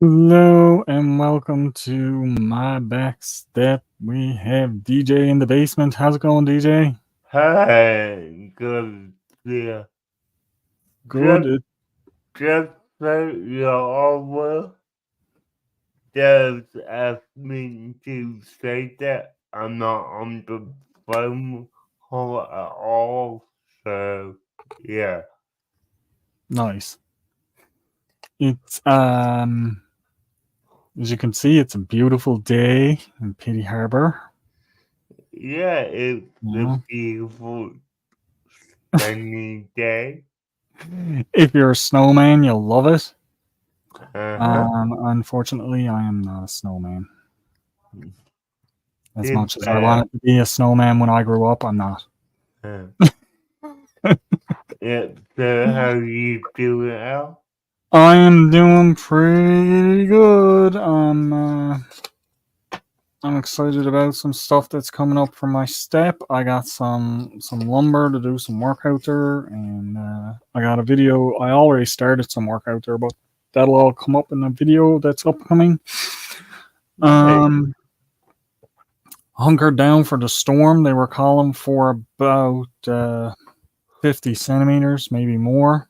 Hello and welcome to my back step. We have DJ in the basement. How's it going, DJ? Hey, good. Yeah, Good. just just so you're all well, just asked me to say that I'm not on the phone call at all. So yeah, Nice. It's as you can see, it's a beautiful day in Petty Harbor. yeah, it's a Yeah. beautiful sunny day. If you're a snowman, you'll love it. Uh-huh. Unfortunately, I am not a snowman. As It's much as I bad. wanted to be a snowman when I grew up, I'm not. Uh, yeah, so how you doing, Al? I am doing pretty good. I'm excited about some stuff that's coming up for my step. I got some lumber to do some work out there, and I got a video. I already started some work out there, but that'll all come up in a video that's upcoming. Nice. Um, Hunkered down for the storm. They were calling for about 50 centimeters, maybe more.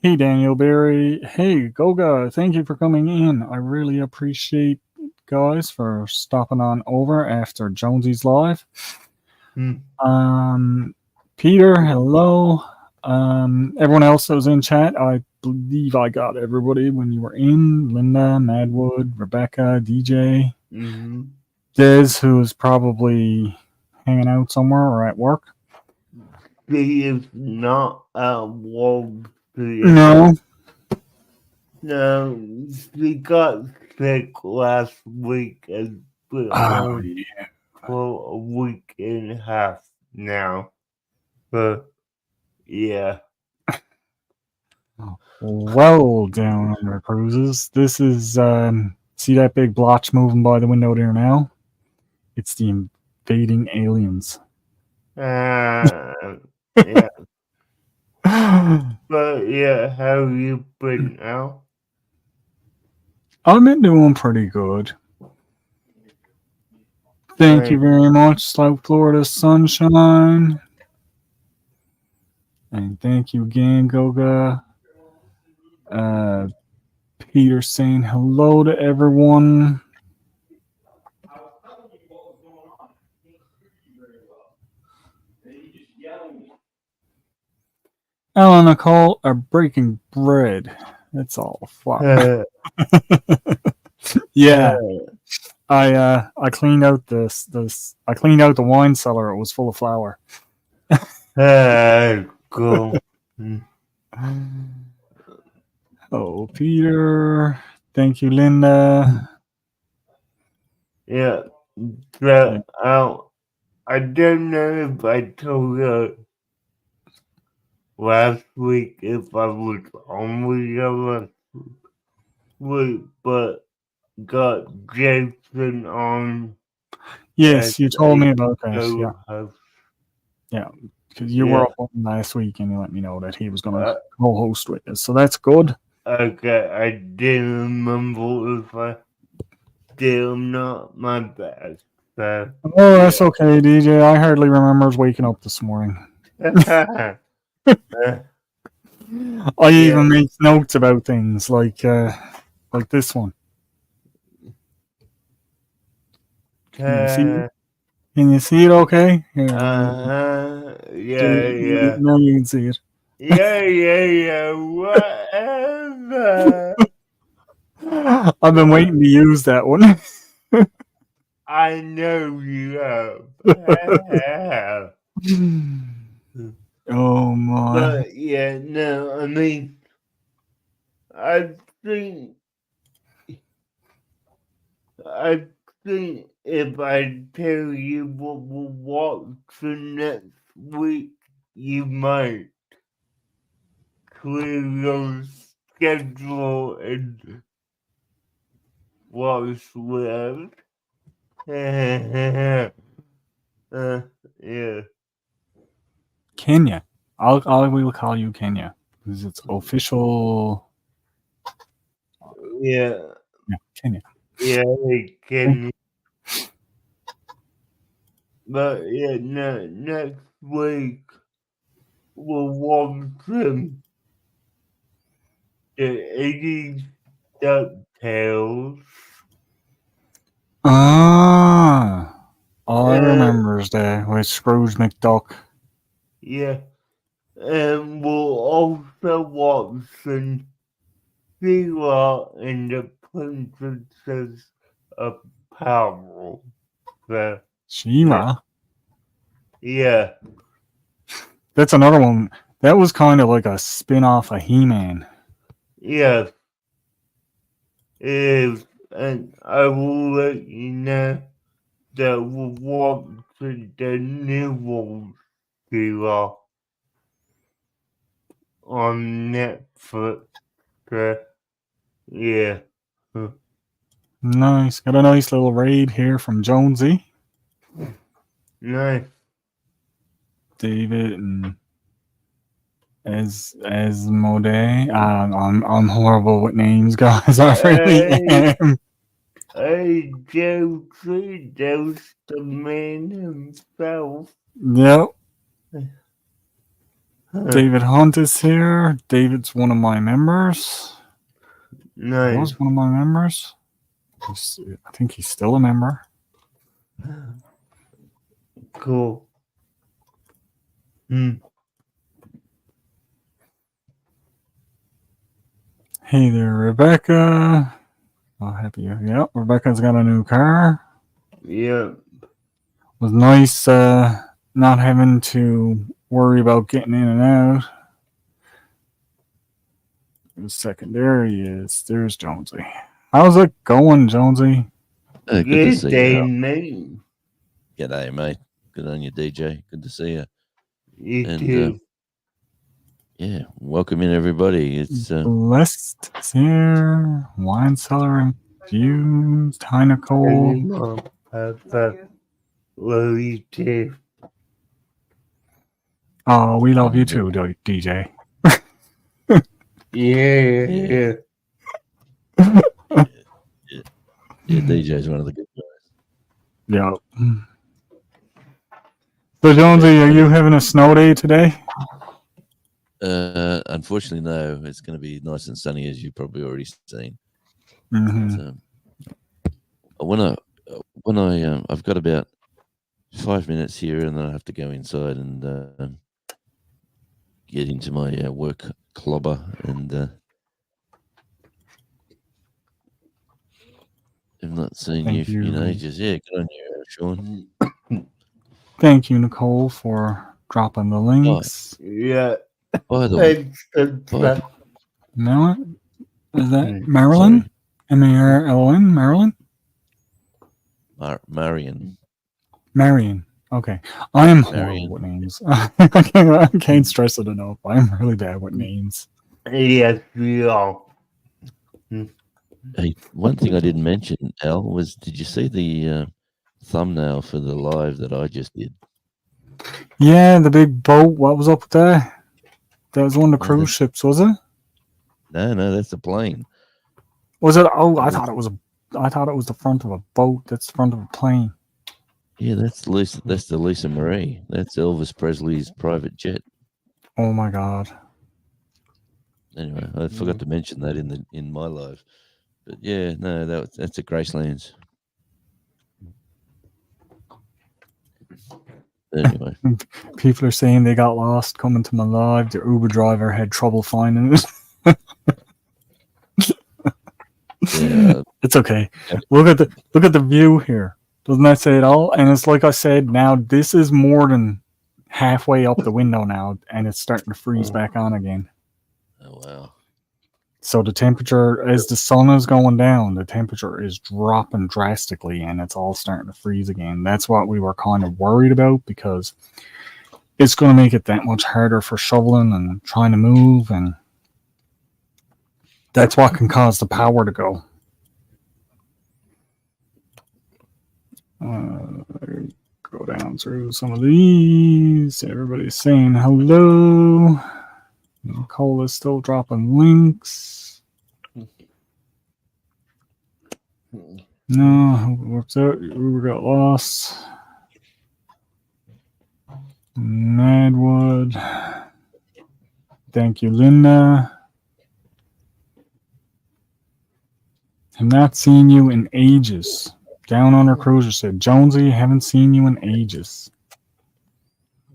Hey, Daniel Barry. Hey, Goga. Thank you for coming in. I really appreciate guys for stopping on over after Jonesy's live. Hmm. Um, Peter, hello. Everyone else that was in chat, I believe I got everybody when you were in. Linda, Madwood, Rebecca, DJ, Mm-hmm. Des, who's probably hanging out somewhere or at work. He is not at Wall Street. No. No, she got sick last week and been Oh, home yeah. for a week and a half now. But yeah. Well down under cruises. This is see that big blotch moving by the window there now? It's the invading aliens. Uh, yeah. But yeah, how you been now? I've been doing pretty good. Thank you Like, very much, South Florida Sunshine. And thank you again, Goga. Uh, Peter saying hello to everyone. Alan and Nicole are breaking bread. That's all. Fuck. uh, Yeah. I cleaned out this I cleaned out the wine cellar. It was full of flour. cool. Mm, Oh, Peter. Thank you, Linda. yeah. Yeah. So, I don't know if I told you last week if I was on with you last week, but got Jason on as Yes, you told a me about that. Yeah, co-host. yeah. Because you were Yeah. up on last week and you let me know that he was going to Uh, co-host with us. So that's good. okay, I didn't remember if I did or not. My bad. So, Oh, yeah. that's okay, DJ. I hardly remembers waking up this morning. I yeah. even make notes about things like this one. Can you see it? Uh, Can you see it? Okay. Here, yeah, yeah. now you can see it. Yeah, yeah, yeah, whatever. I've been Uh, waiting to use that one. I know you have. Oh my. But yeah, no, I mean, I think, I think if I tell you what we'll watch for next week, you might clear your schedule and watch with. uh, yeah. Kenya. I will call you Kenya because it's official Yeah. Yeah, can you? Yeah, it can. But yeah, next week we'll watch the 80s DuckTales. Ah, I Uh, remembers that with Scrooge McDuck. yeah. And we'll also watch some Sheila and the Princesses of Power. The, the, She-Ra. yeah. That's another one. That was kind of like a spin-off of He-Man. Yes. It is. And I will let you know that we'll watch the new one, Sheila, on Netflix. Yeah. Nice. Got a nice little raid here from Jonesy, Nice. David, and Asmodee. I'm horrible with names, guys. I really Hey, am. hey, Josie, there's the man himself. Yep. Huh. David Hunt is here. David's one of my members. Nice. Was one of my members. I think he's still a member. Cool. Hmm. Hey there, Rebecca. I'll happy you. Yep, Rebecca's got a new car. Yeah. It was nice not having to worry about getting in and out. The secondary is there's Jonesy. How's it going, Jonesy? Good to Good see day, you. mate. G'day, mate. Good on you, DJ. Good to see you. You And too. yeah, welcome in everybody. It's Blessed is here. Wine cellar infused. Hi, And Nicole. your mom. Love you too. Oh, we love you and, too, DJ. Yeah. yeah, DJ's one of the good guys. Yeah. So, Jonesy, are you having a snow day today? Unfortunately, no. It's going to be nice and sunny, as you've probably already seen. Mm-hmm. But, I've got about 5 minutes here, and then I have to go inside and get into my work clobber and. I've not seen Thank you in you. ages. Yeah, good on you, Sean. Thank you, Nicole, for dropping the links. Yeah. By the way, Thanks, good by, stuff. Marilyn? Is that Mm. Marilyn? sorry, M-A-R-L-O-N? Marilyn? Marion. Marion. Okay. I am horrible Marion. with names. I can't stress it enough. I'm really bad with names. Yes, we are. Hey, one thing I didn't mention, Al, was did you see the thumbnail for the live that I just did? Yeah, the big boat. What was up with that? That was one of the No, cruise ships, was it? no, that's a plane. Was it? Oh, I That's- thought it was I thought it was the front of a boat. That's the front of a plane. Yeah, that's Lisa. That's the Lisa Marie. That's Elvis Presley's private jet. Oh my god. Anyway, I forgot to mention that in my live. But yeah, no, that's at Gracelands. Anyway, People are saying they got lost coming to my live. The Uber driver had trouble finding it. yeah, It's okay. Yeah. Look at the view here. Doesn't that say it all? And it's like I said, now this is more than halfway up the window now, and it's starting to freeze back on again. oh wow. So the temperature, as the sun is going down, the temperature is dropping drastically, and it's all starting to freeze again. That's what we were kind of worried about, because it's going to make it that much harder for shoveling and trying to move, and that's what can cause the power to go. Go down through some of these. Everybody's saying hello. Nicole is still dropping links. No, what's out? We got lost. Madwood. Thank you, Linda. Have not seen you in ages. Down Under Cruiser said, Jonesy, haven't seen you in ages.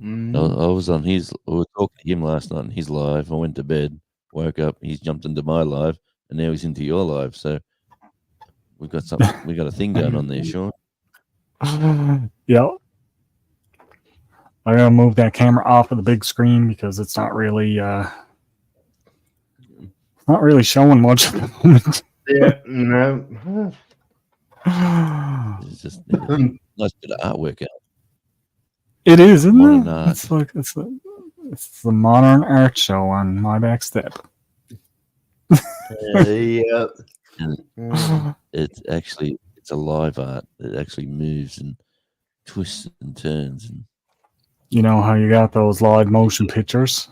I was on his. We were talking to him last night on his live. I went to bed, woke up, he's jumped into my live, and now he's into your live. So we've got something. We got a thing going on there, Sean. Yep. I gotta move that camera off of the big screen because it's not really showing much at the moment. Yeah, no. It's just nice bit of artwork out. It is, isn't Modern it? art. It's the modern art show on my back step. Yeah. It's a live art. It actually moves and twists and turns. And You know how you got those live motion pictures?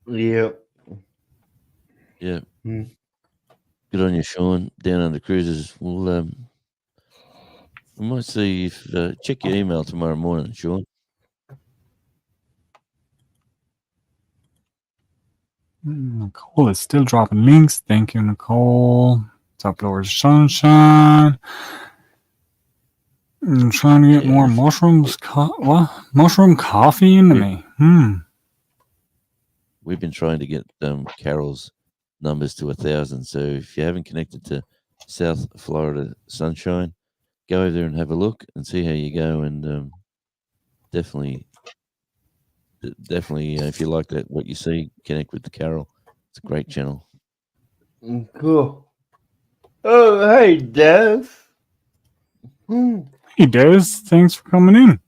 Yeah. yeah, Hmm. good on you, Sean. Down Under Cruisers. We might see if check your email tomorrow morning, Sean. Nicole is still dropping links. Thank you, Nicole. Top Lord Sunshine. I'm trying to get more mushrooms. Mushroom coffee into me. We've been trying to get Carol's numbers to 1,000. So if you haven't connected to South Florida Sunshine, go over there and have a look and see how you go. And definitely, if you like that, what you see, connect with the Carol. It's a great channel. Cool. Oh, hey, Des. Hey, Des. Thanks for coming in.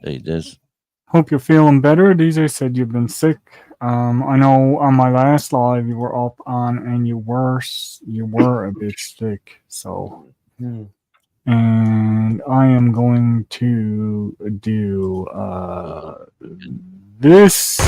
Hey, Des. Hope you're feeling better. DJ said you've been sick. I know on my last live you were up on and you were a bit sick. So, and I am going to do this.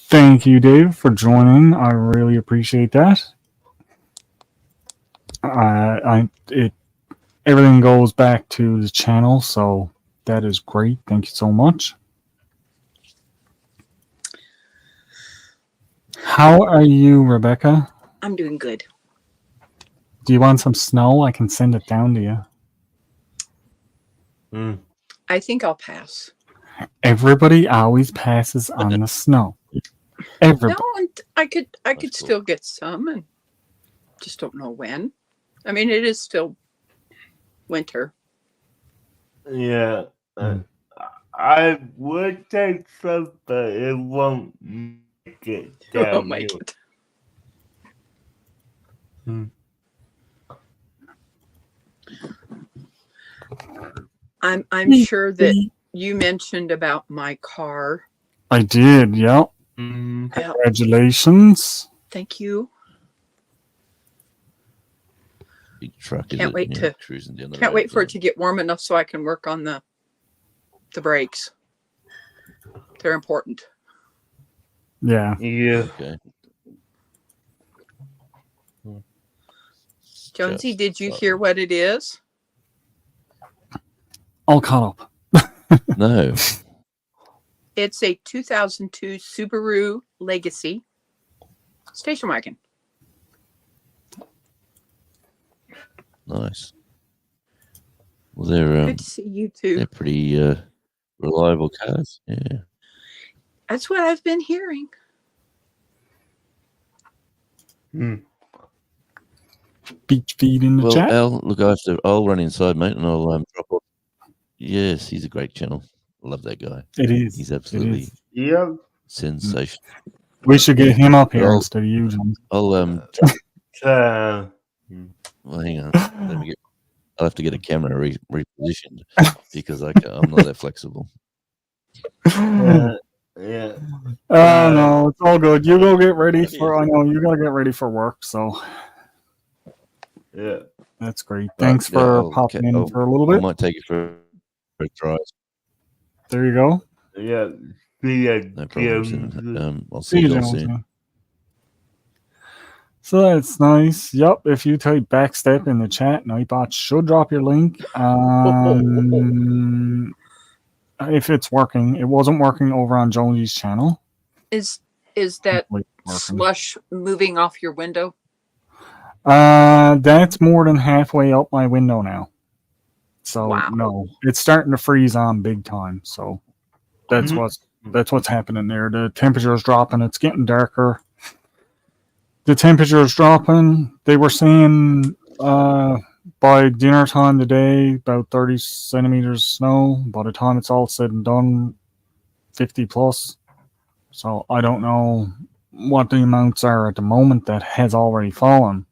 Thank you, Dave, for joining. I really appreciate that. Everything goes back to the channel, so that is great. Thank you so much. How are you, Rebecca? I'm doing good. Do you want some snow? I can send it down to you. I think I'll pass. Everybody always passes on the snow. Everybody. No, I could still get some, and just don't know when. I mean, it is still winter. Yeah. I would take some, but it won't make it down. Oh my God. I'm sure that you mentioned about my car. I did, yep. Congratulations. Thank you. Big truck. Can't wait to cruising down the Can't road, wait for it to get warm enough so I can work on the brakes. They're important. Yeah. Yeah. Okay. Jonesy, did you hear what it is? All caught up. No. It's a 2002 Subaru Legacy station wagon. Nice. Well, they're Good to see you too. They're pretty reliable cars. Yeah. That's what I've been hearing. Beach feed in the Well, chat. Al, look, I'll run inside, mate, and I'll drop off. Yes, he's a great channel. I love that guy. It is. He's absolutely sensational. We should get him up here instead of you, John. Well, hang on. I'll have to get a camera repositioned because I'm not that flexible. Yeah. Oh no, it's all good. You go get ready What for. is I it? know you gotta get ready for work, so Yeah. that's great. Right, Thanks yeah, for popping in for a little I bit. might take it for a drive. There you go. Yeah. See ya, No problems. James. And I'll See see you, you all Jonesy. soon. So that's nice. Yep. If you type backstep in the chat, Nightbot should drop your link. If it's working, it wasn't working over on Jonesy's channel. Is that Hopefully it's working. slush moving off your window? That's more than halfway up my window now. So Wow. no, it's starting to freeze on big time. So that's Mhm. what's happening there. The temperature is dropping. It's getting darker. The temperature is dropping. They were saying by dinner time today, about 30 centimeters of snow. By the time it's all said and done, 50 plus. So I don't know what the amounts are at the moment that has already fallen.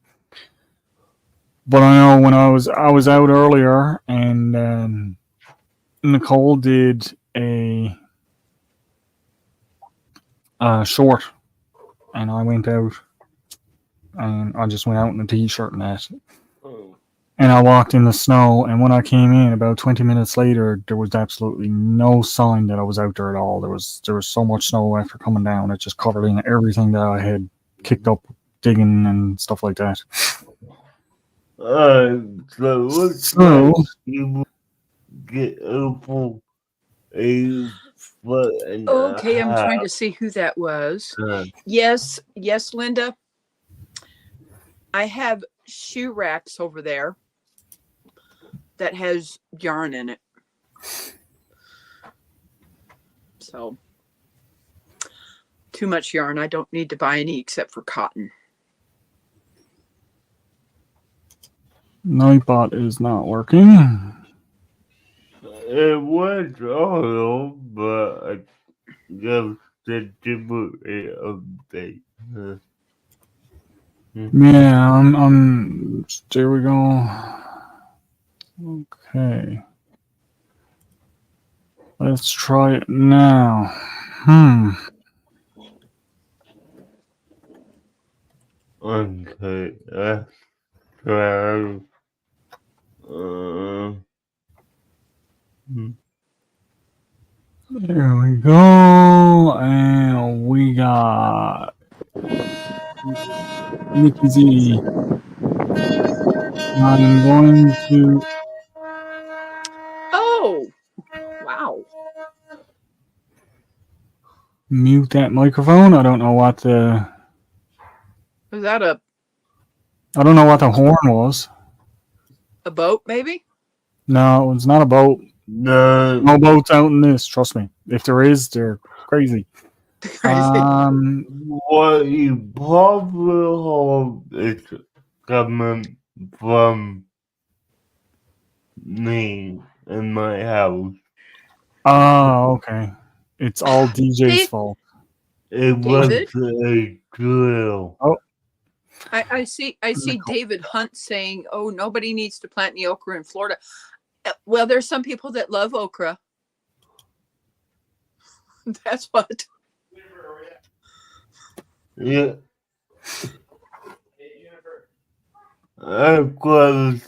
But I know when I was out earlier and Nicole did a short, and I went out and I just went out in a t-shirt and that. And I walked in the snow, and when I came in about 20 minutes later, there was absolutely no sign that I was out there at all. There was so much snow after coming down, it just covered in everything that I had kicked up digging and stuff like that. So looks So like you get over a foot and Okay, a I'm half. trying to see who that was. Uh, Yes, Linda. I have shoe racks over there that has yarn in it. So too much yarn. I don't need to buy any except for cotton. Nightbot is not working. It was oil, but I guess the different update. Yeah, I'm. There we go. Okay. Let's try it now. Okay, let's try. There we go. And we got Nikki Z. I'm going to. Oh, wow. Mute that microphone. I don't know what the. Was that a I don't know what the horn was. boat, maybe? No, it's not a boat. No, No boats out in this. Trust me. If there is, they're crazy. Crazy. what you probably hope is coming from me in my house. Oh, okay. It's all DJ's fault. It was David? a drill. Oh, I see David Hunt saying, "Oh, nobody needs to plant any okra in Florida." Well, there's some people that love okra. That's what. Yeah. Of course,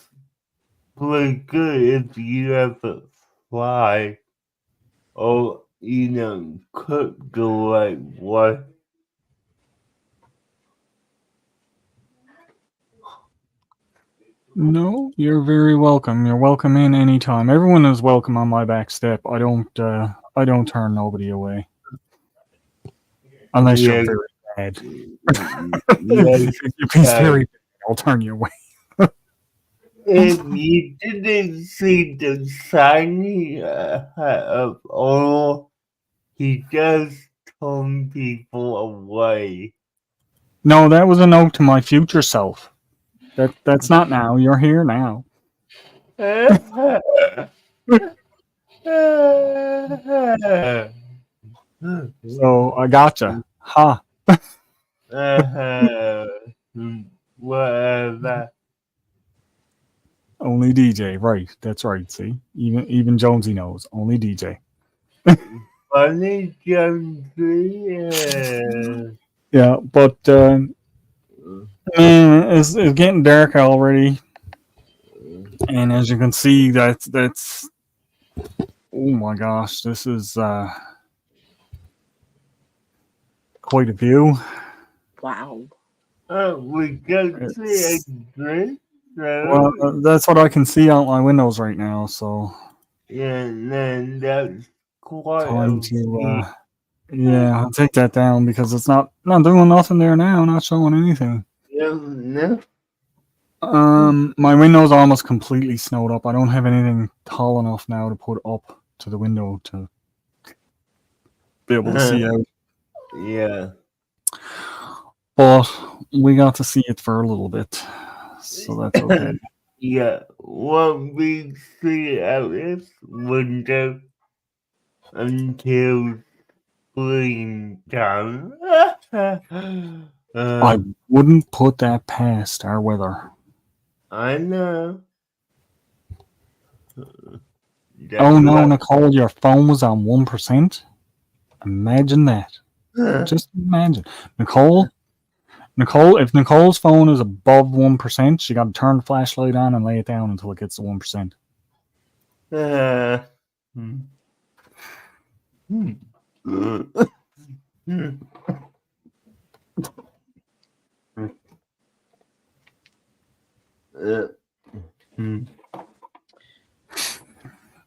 pretty good if you have to fry or, cook the right way. no, you're very welcome. You're welcome in anytime. Everyone is welcome on my back step. I don't turn nobody away. Unless Yeah. you're very bad. Yes, If you're very bad, I'll turn you away. if you didn't see the signing of oil, he just turned people away. No, that was a note to my future self. That's not now. You're here now. So I gotcha. Ha. Whatever. Only DJ. Right. That's right. See? Even Jonesy knows. Only DJ. funny, Jonesy. Yeah, but man, it's getting dark already, and as you can see, that's oh my gosh, this is quite a view. Wow. We can see a It's, drink. well, that's what I can see out my windows right now. So Yeah, then that's quite time a to view. yeah, I'll take that down because it's not doing nothing there now, not showing anything. No. My window's almost completely snowed up. I don't have anything tall enough now to put up to the window to be able to see out. Yeah. But we got to see it for a little bit, so that's okay. Yeah. What we see out this window until springtime. I wouldn't put that past our weather. I know. That's Oh no, what. Nicole, your phone was on 1%. Imagine that. Just imagine. Nicole, if Nicole's phone is above 1%, she got to turn the flashlight on and lay it down until it gets to 1%.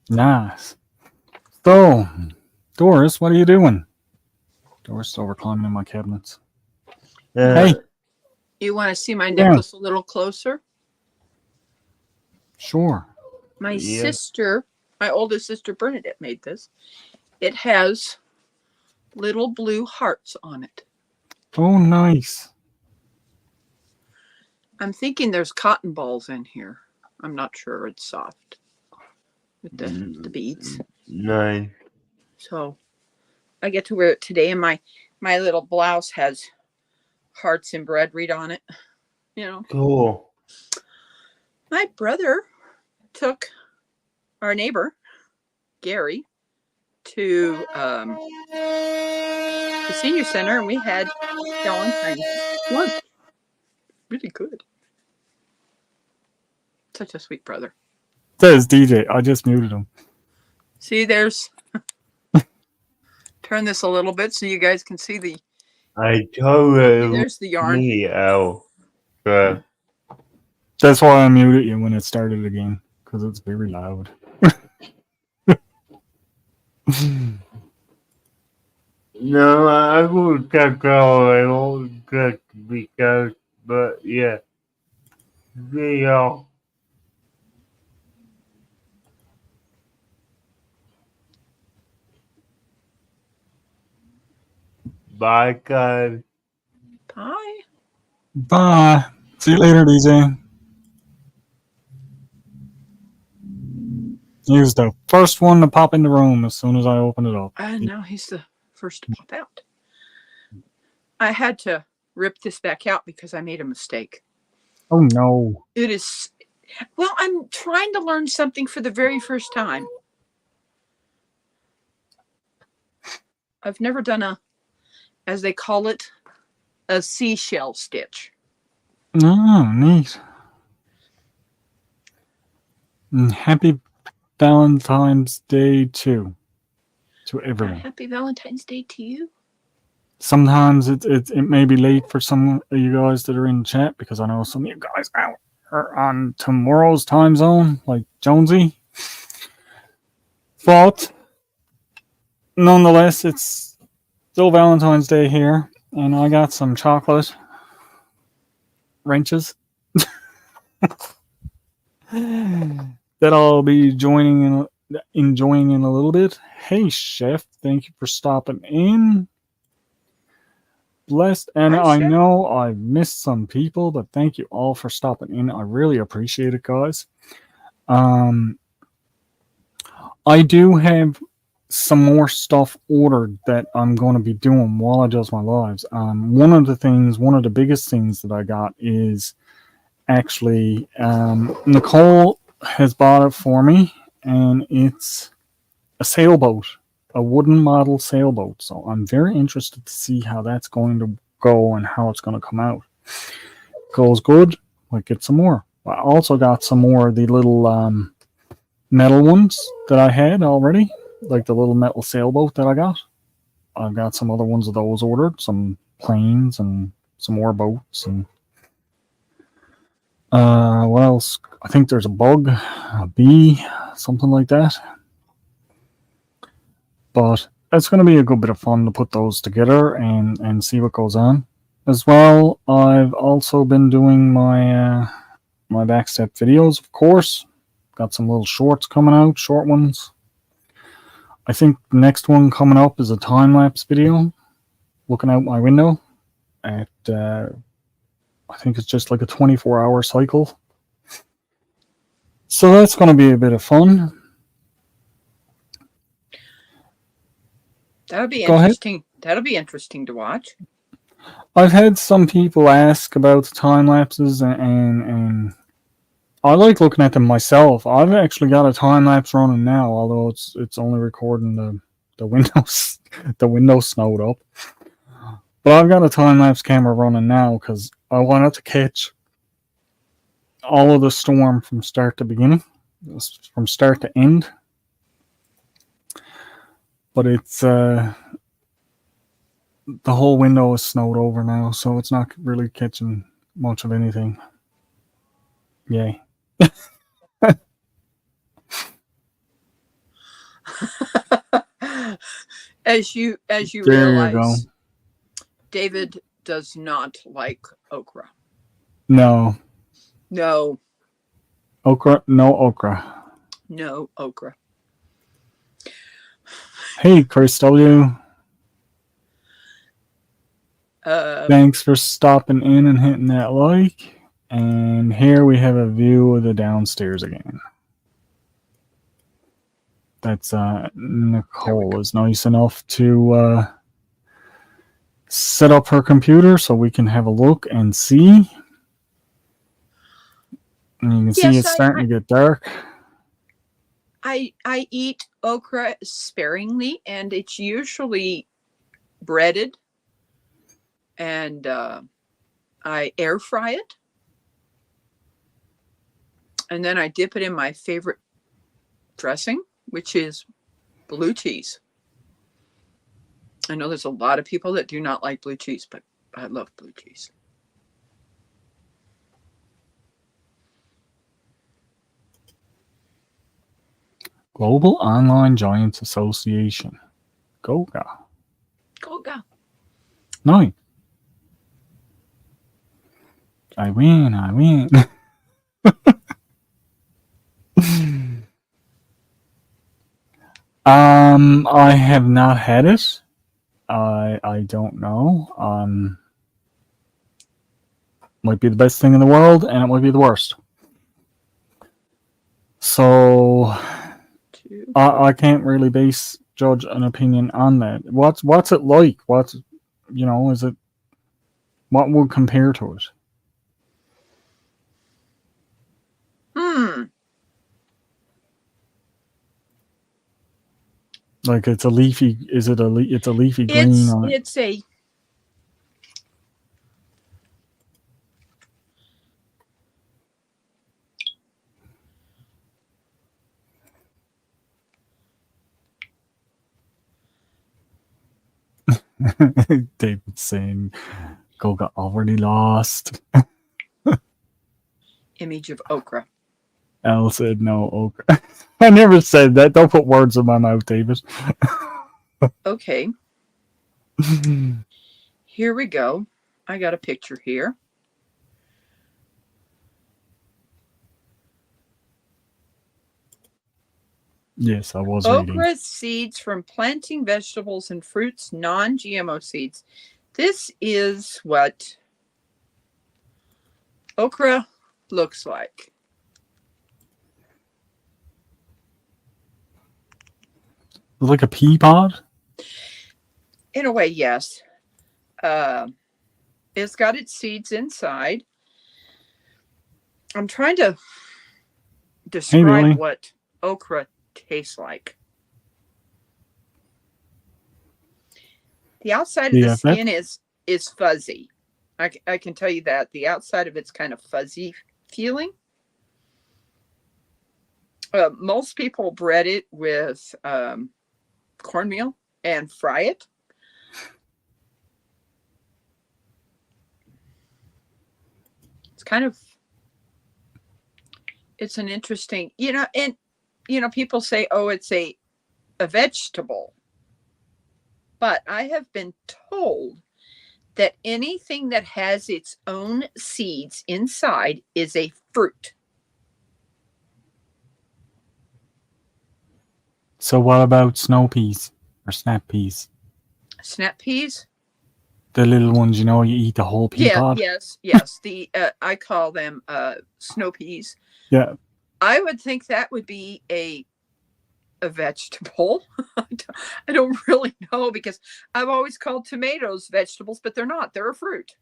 Nice. So, Doris, what are you doing? Doris is over climbing in my cabinets. Hey, You want to see my Yeah. necklace a little closer? sure. My Yeah. sister, my oldest sister Bernadette, made this. It has little blue hearts on it. Oh, nice. I'm thinking there's cotton balls in here. I'm not sure. It's soft with the beads. Nice. So I get to wear it today, and my little blouse has hearts embroidered on it. You know, Cool. my brother took our neighbor Gary to the senior center, and we had Valentine's lunch. Really good. Such a sweet brother. Says DJ. I just muted him. See, there's. Turn this a little bit so you guys can see the. I told her There's the yarn. me out. But That's why I muted you when it started again, because it's very loud. no, I will check out a little just because, but yeah. See y'all. Bye, guys. Bye. Bye. See you later, DJ. He was the first one to pop in the room as soon as I opened it up. And now he's the first to pop out. I had to rip this back out because I made a mistake. Oh no. It is. Well, I'm trying to learn something for the very first time. I've never done a, as they call it, a seashell stitch. Oh, neat. And happy Valentine's Day to everyone. Happy Valentine's Day to you. Sometimes it may be late for some of you guys that are in chat because I know some of you guys out are on tomorrow's time zone, like Jonesy. But nonetheless, it's still Valentine's Day here, and I got some chocolate wrenches that I'll be enjoying in a little bit. Hey, Chef, thank you for stopping in. Blessed, and Hi, I Chef. know I've missed some people, but thank you all for stopping in. I really appreciate it, guys. I do have some more stuff ordered that I'm going to be doing while I does my lives. One of the biggest things that I got is actually Nicole has bought it for me, and it's a sailboat. a wooden model sailboat. So I'm very interested to see how that's going to go and how it's going to come out. Goes good, might get some more. I also got some more of the little metal ones that I had already, like the little metal sailboat that I got. I've got some other ones of those ordered, some planes and some more boats. And what else? I think there's a bug, a bee, something like that. But it's going to be a good bit of fun to put those together and see what goes on. As well, I've also been doing my my backstep videos, of course. Got some little shorts coming out, short ones. I think the next one coming up is a time-lapse video, looking out my window at, I think it's just like a 24-hour cycle. So that's going to be a bit of fun. That'll be Go ahead. interesting. That'll be interesting to watch. I've had some people ask about the time lapses, and I like looking at them myself. I've actually got a time lapse running now, although it's only recording the windows the window snowed up. But I've got a time lapse camera running now because I wanted to catch all of the storm from start to beginning, from start to end. But it's the whole window is snowed over now, so it's not really catching much of anything. Yay. As you There you realize, David does not like okra. No. No, Okra? No okra. no okra. Hey, Chris W. Thanks for stopping in and hitting that like. And here we have a view of the downstairs again. That's Nicole is nice enough to set up her computer so we can have a look and see. And you can see Yes, it's starting to get dark. I eat okra sparingly, and it's usually breaded, and I air fry it, and then I dip it in my favorite dressing, which is blue cheese. I know there's a lot of people that do not like blue cheese, but I love blue cheese. Global Online Giants Association. Goga. Goga. No. I win. I win. I have not had it. I don't know. Might be the best thing in the world, and it might be the worst. So I can't really judge an opinion on that. What's it like? Is it, what would compare to it? Like it's a leafy. Is it it's a leafy green? It's a. David saying Goga already lost. Image of okra. Al said no okra. I never said that. Don't put words in my mouth, David. Okay. Here we go. I got a picture here. Yes, I was Okra reading. seeds from planting vegetables and fruits, non-GMO seeds. This is what okra looks like. Like a pea pod? In a way, yes. It's got its seeds inside. I'm trying to describe what okra tastes like. The outside of the Yeah, skin is fuzzy. I can tell you that. The outside of it's kind of fuzzy feeling. Most people bread it with cornmeal and fry it. It's an interesting, and people say, oh, it's a vegetable. But I have been told that anything that has its own seeds inside is a fruit. So what about snow peas or snap peas? Snap peas? The little ones, you eat the whole pea Yeah, pod. yes. The I call them snow peas. Yeah. I would think that would be a vegetable. I don't really know, because I've always called tomatoes vegetables, but they're not. They're a fruit.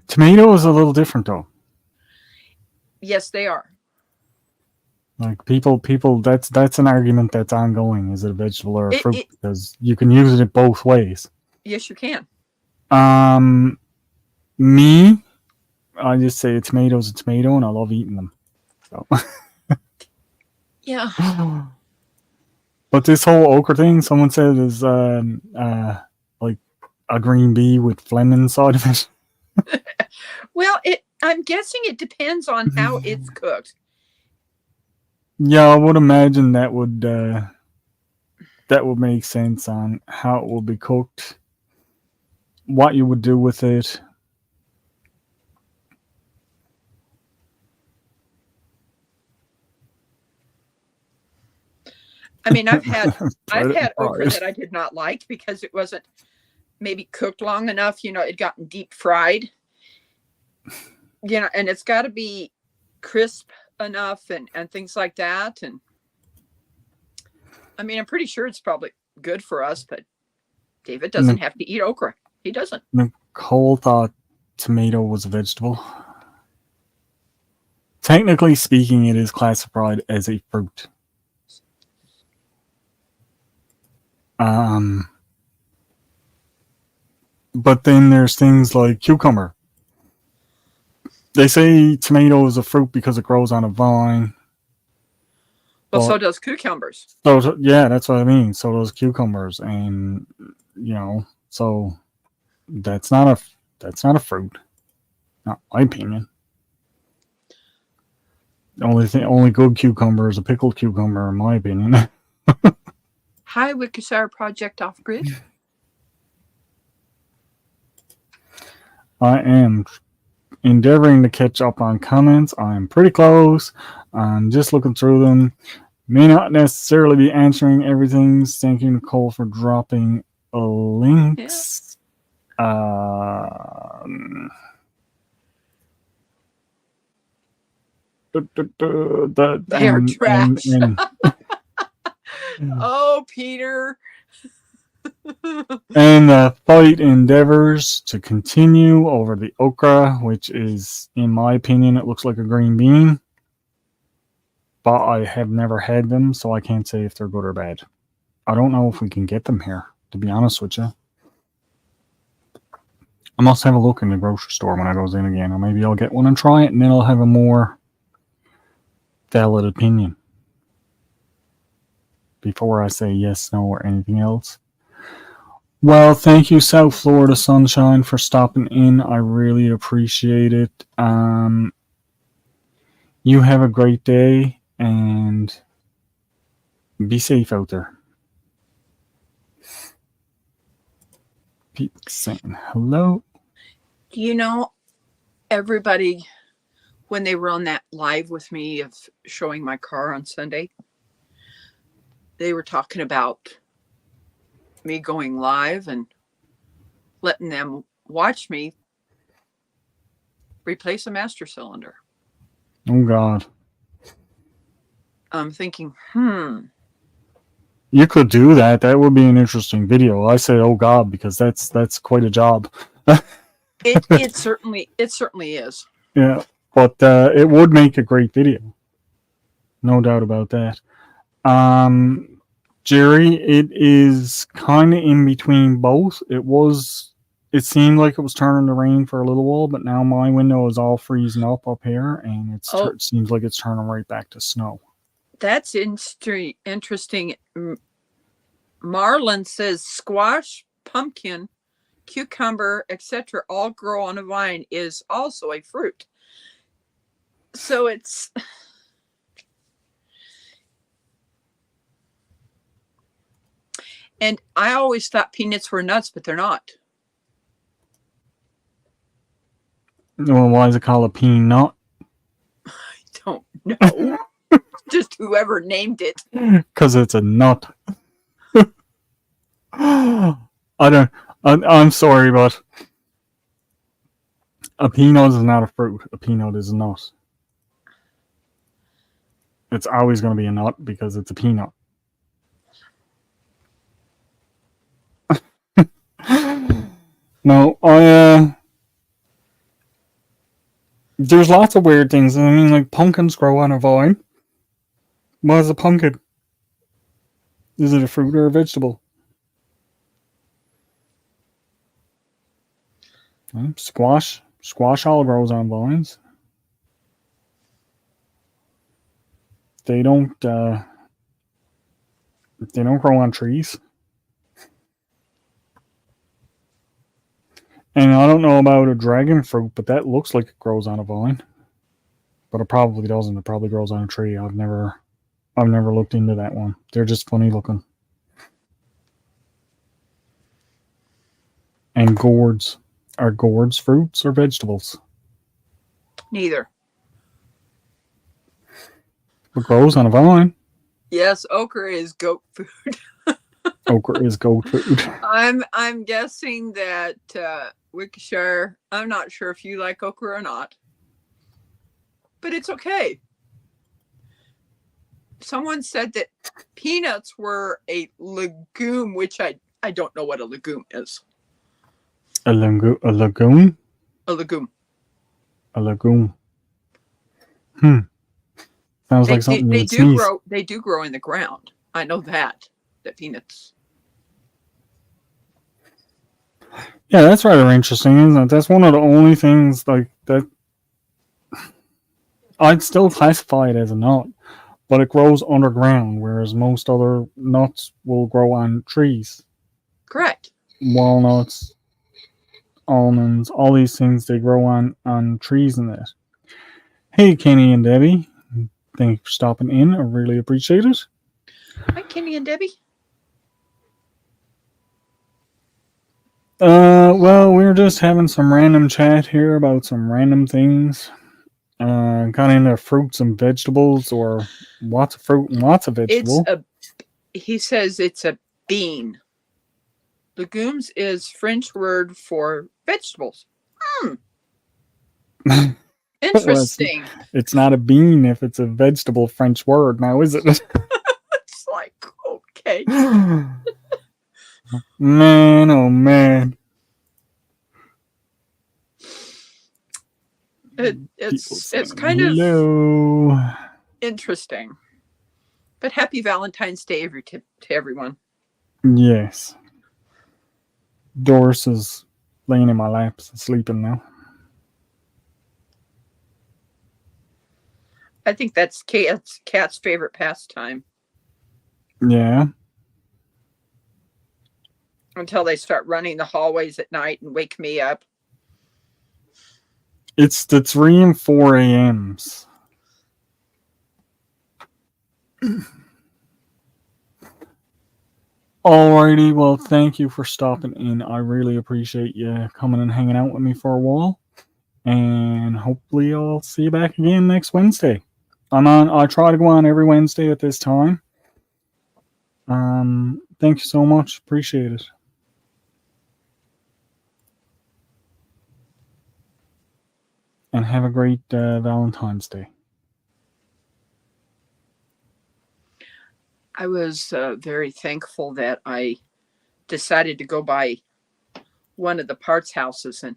Tomato is a little different though. Yes, they are. Like people, that's an argument that's ongoing. Is it a vegetable or a fruit? It- Because you can use it both ways. Yes, you can. Me, I just say a tomato's a tomato, and I love eating them. So. Yeah. But this whole okra thing, someone said is like a green bean with phlegm inside of it. Well, I'm guessing it depends on how it's cooked. Yeah, I would imagine that would make sense on how it will be cooked, what you would do with it. I mean, I've had Try to okra fry it. that I did not like because it wasn't maybe cooked long enough. It'd gotten deep fried. And it's got to be crisp enough and things like that. And I mean, I'm pretty sure it's probably good for us, but David doesn't have to eat okra. He doesn't. Nicole thought tomato was a vegetable. Technically speaking, it is classified as a fruit. But then there's things like cucumber. They say tomato is a fruit because it grows on a vine. Well, so does cucumbers. So yeah, that's what I mean. So does cucumbers, and so that's not a fruit, not my opinion. The only good cucumber is a pickled cucumber, in my opinion. Hi, Wikisar Project Off Grid. I am endeavoring to catch up on comments. I'm pretty close. I'm just looking through them. May not necessarily be answering everything. Thank you, Nicole, for dropping links. Yeah. They are trash. Oh, Peter. And the fight endeavors to continue over the okra, which is, in my opinion, it looks like a green bean. But I have never had them, so I can't say if they're good or bad. I don't know if we can get them here, to be honest with you. I must have a look in the grocery store when I goes in again, or maybe I'll get one and try it, and then I'll have a more valid opinion before I say yes, no, or anything else. Well, thank you, South Florida Sunshine, for stopping in. I really appreciate it. You have a great day, and be safe out there. People saying hello. Everybody, when they were on that live with me of showing my car on Sunday, they were talking about me going live and letting them watch me replace a master cylinder. Oh, God. I'm thinking, You could do that. That would be an interesting video. I say, oh, God, because that's quite a job. It certainly is. Yeah, but it would make a great video. No doubt about that. Jerry, it is kind of in between both. It seemed like it was turning to rain for a little while, but now my window is all freezing up here, and it seems like it's turning right back to snow. That's interesting. Marlon says squash, pumpkin, cucumber, etc. all grow on a vine is also a fruit. So it's... And I always thought peanuts were nuts, but they're not. Well, why is it called a peanut? I don't know. Just whoever named it. Because it's a nut. I'm sorry, but a peanut is not a fruit. A peanut is a nut. It's always going to be a nut because it's a peanut. No, there's lots of weird things. I mean, like pumpkins grow on a vine. What is a pumpkin? Is it a fruit or a vegetable? Squash all grows on vines. They don't grow on trees. And I don't know about a dragon fruit, but that looks like it grows on a vine. But it probably doesn't. It probably grows on a tree. I've never looked into that one. They're just funny looking. And gourds. Are gourds fruits or vegetables? Neither. It grows on a vine. Yes, okra is goat food. Okra is goat food. I'm guessing that Wickshire, I'm not sure if you like okra or not, but it's okay. Someone said that peanuts were a legume, which I don't know what a legume is. A lagoon? A legume. A legume. Sounds like something you would sneeze. They do grow in the ground. I know that peanuts. Yeah, that's rather interesting, isn't it? That's one of the only things like that. I'd still classify it as a nut, but it grows underground, whereas most other nuts will grow on trees. Correct. Walnuts, almonds, all these things, they grow on trees and that. Hey, Kenny and Debbie. Thank you for stopping in. I really appreciate it. Hi, Kenny and Debbie. Well, we're just having some random chat here about some random things. Kind of into fruits and vegetables, or lots of fruit and lots of vegetable. He says it's a bean. Legumes is French word for vegetables. Interesting. Well, it's not a bean if it's a vegetable French word, now is it? It's like, okay. Man, oh man. It's kind of interesting. But happy Valentine's Day to everyone. Yes. Doris is laying in my lap, sleeping now. I think that's Cat's favorite pastime. Yeah. Until they start running the hallways at night and wake me up. It's the 3 and 4 a.m.s. Alrighty, well, thank you for stopping in. I really appreciate you coming and hanging out with me for a while. And hopefully I'll see you back again next Wednesday. I try to go on every Wednesday at this time. Thank you so much. Appreciate it. And have a great Valentine's Day. I was very thankful that I decided to go by one of the parts houses and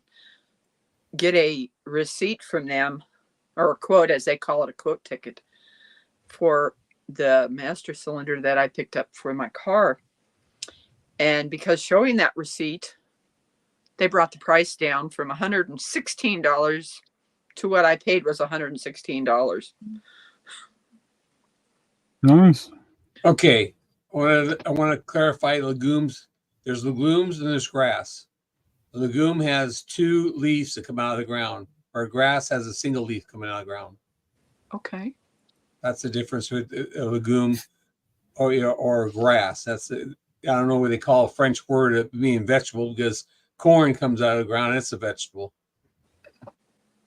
get a receipt from them, or a quote, as they call it, a quote ticket, for the master cylinder that I picked up for my car. And because showing that receipt, they brought the price down from $116 to what I paid was $116. Nice. Okay. I want to clarify legumes. There's legumes and there's grass. A legume has 2 leaves that come out of the ground, or grass has a single leaf coming out of the ground. Okay. That's the difference with a legume or grass. I don't know what they call a French word of being vegetable, because corn comes out of the ground. It's a vegetable.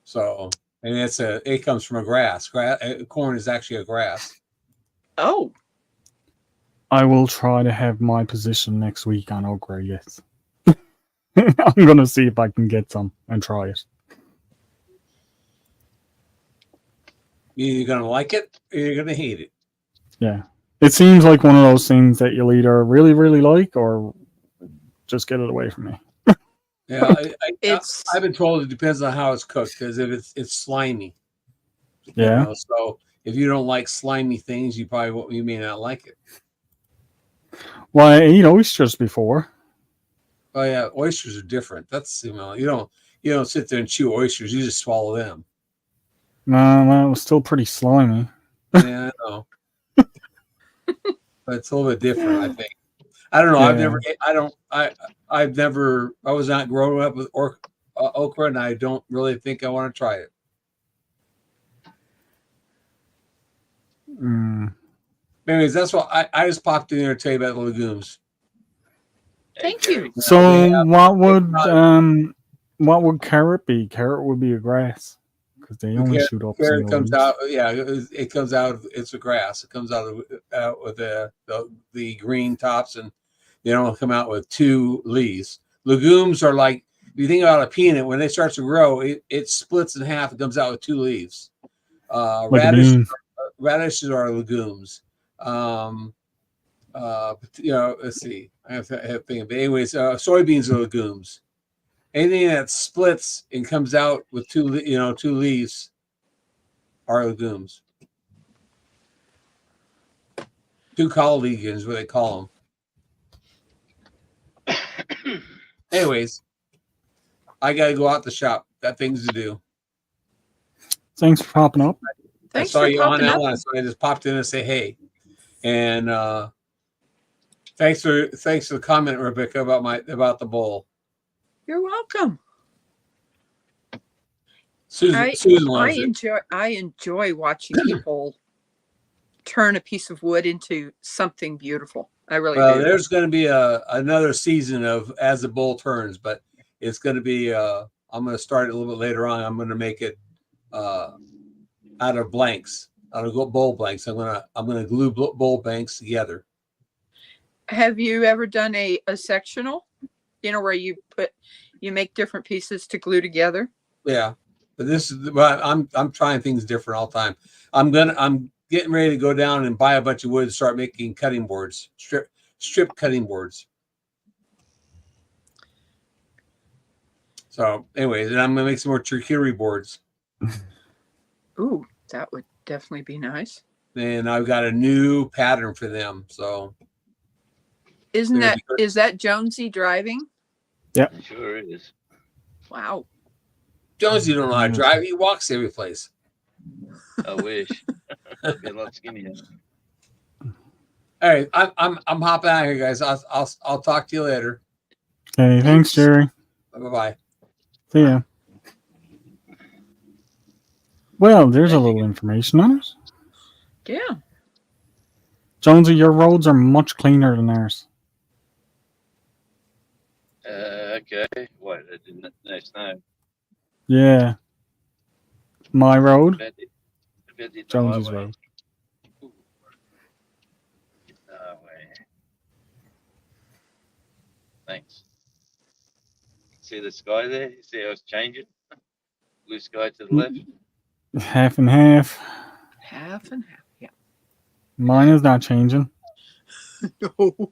So, and it comes from a grass. Corn is actually a grass. Oh, I will try to have my position next week on okra, yes. I'm going to see if I can get some and try it. You're going to like it or you're going to hate it. Yeah. It seems like one of those things that you'll either really, really like or just get it away from me. Yeah, it's I've been told it depends on how it's cooked, because if it's slimy, Yeah. so if you don't like slimy things, you may not like it. Well, I ate oysters before. Oh yeah, oysters are different. That's you don't sit there and chew oysters. You just swallow them. No, that was still pretty slimy. Yeah, I know, but it's a little bit different. I think. I don't know. Yeah. I was not growing up with okra, and I don't really think I want to try it. Mm. Anyways, that's what I just popped in there to tell you about the legumes. thank you. So what would carrot be? Carrot would be a grass because they only shoot up Carrot single comes leaves. out. Yeah, it comes out. It's a grass. It comes out with the green tops, and they don't come out with 2 leaves. Legumes are like, if you think about a peanut, when it starts to grow, it splits in half. It comes out with 2 leaves. Like a bean. Radishes are legumes. Let's see. I have to think. But anyways, soybeans are legumes. Anything that splits and comes out with 2 leaves are legumes. 2 collegians is what they call them. Anyways, I got to go out the shop. Got things to do. Thanks for popping up. Thanks I saw for you on popping that up. one, so I just popped in and say hey. And thanks for the comment, Rebecca, about the bowl. You're welcome. Susan loves it. I enjoy watching people turn a piece of wood into something beautiful. I really do. There's going to be another season of As the Bowl Turns, but it's going to be. I'm going to start it a little bit later on. I'm going to make it out of blanks, out of bowl blanks. I'm going to glue bowl blanks together. Have you ever done a sectional? Where you make different pieces to glue together? Yeah, but this is. I'm trying things different all the time. I'm getting ready to go down and buy a bunch of wood and start making cutting boards, strip cutting boards. So, anyways, and I'm gonna make some more charcuterie boards. Ooh, that would definitely be nice. And I've got a new pattern for them. So, is that Jonesy driving? Yeah, It sure is. Wow. Jonesy don't know how to drive. He walks every place. I wish. I'd be a lot skinnier. All right, I'm hopping out of here, guys. I'll talk to you later. Okay, thanks, Jerry. Bye bye. See ya. Well, there's a little information on it. Yeah. Jonesy, your roads are much cleaner than ours. Okay. What? No snow. Yeah. My road, Bet the Jonesy's highway. road. Ooh. No way. Thanks. See the sky there? You see how it's changing? Blue sky to the left. Half and half. Half and half. Yeah. Mine is not changing. No.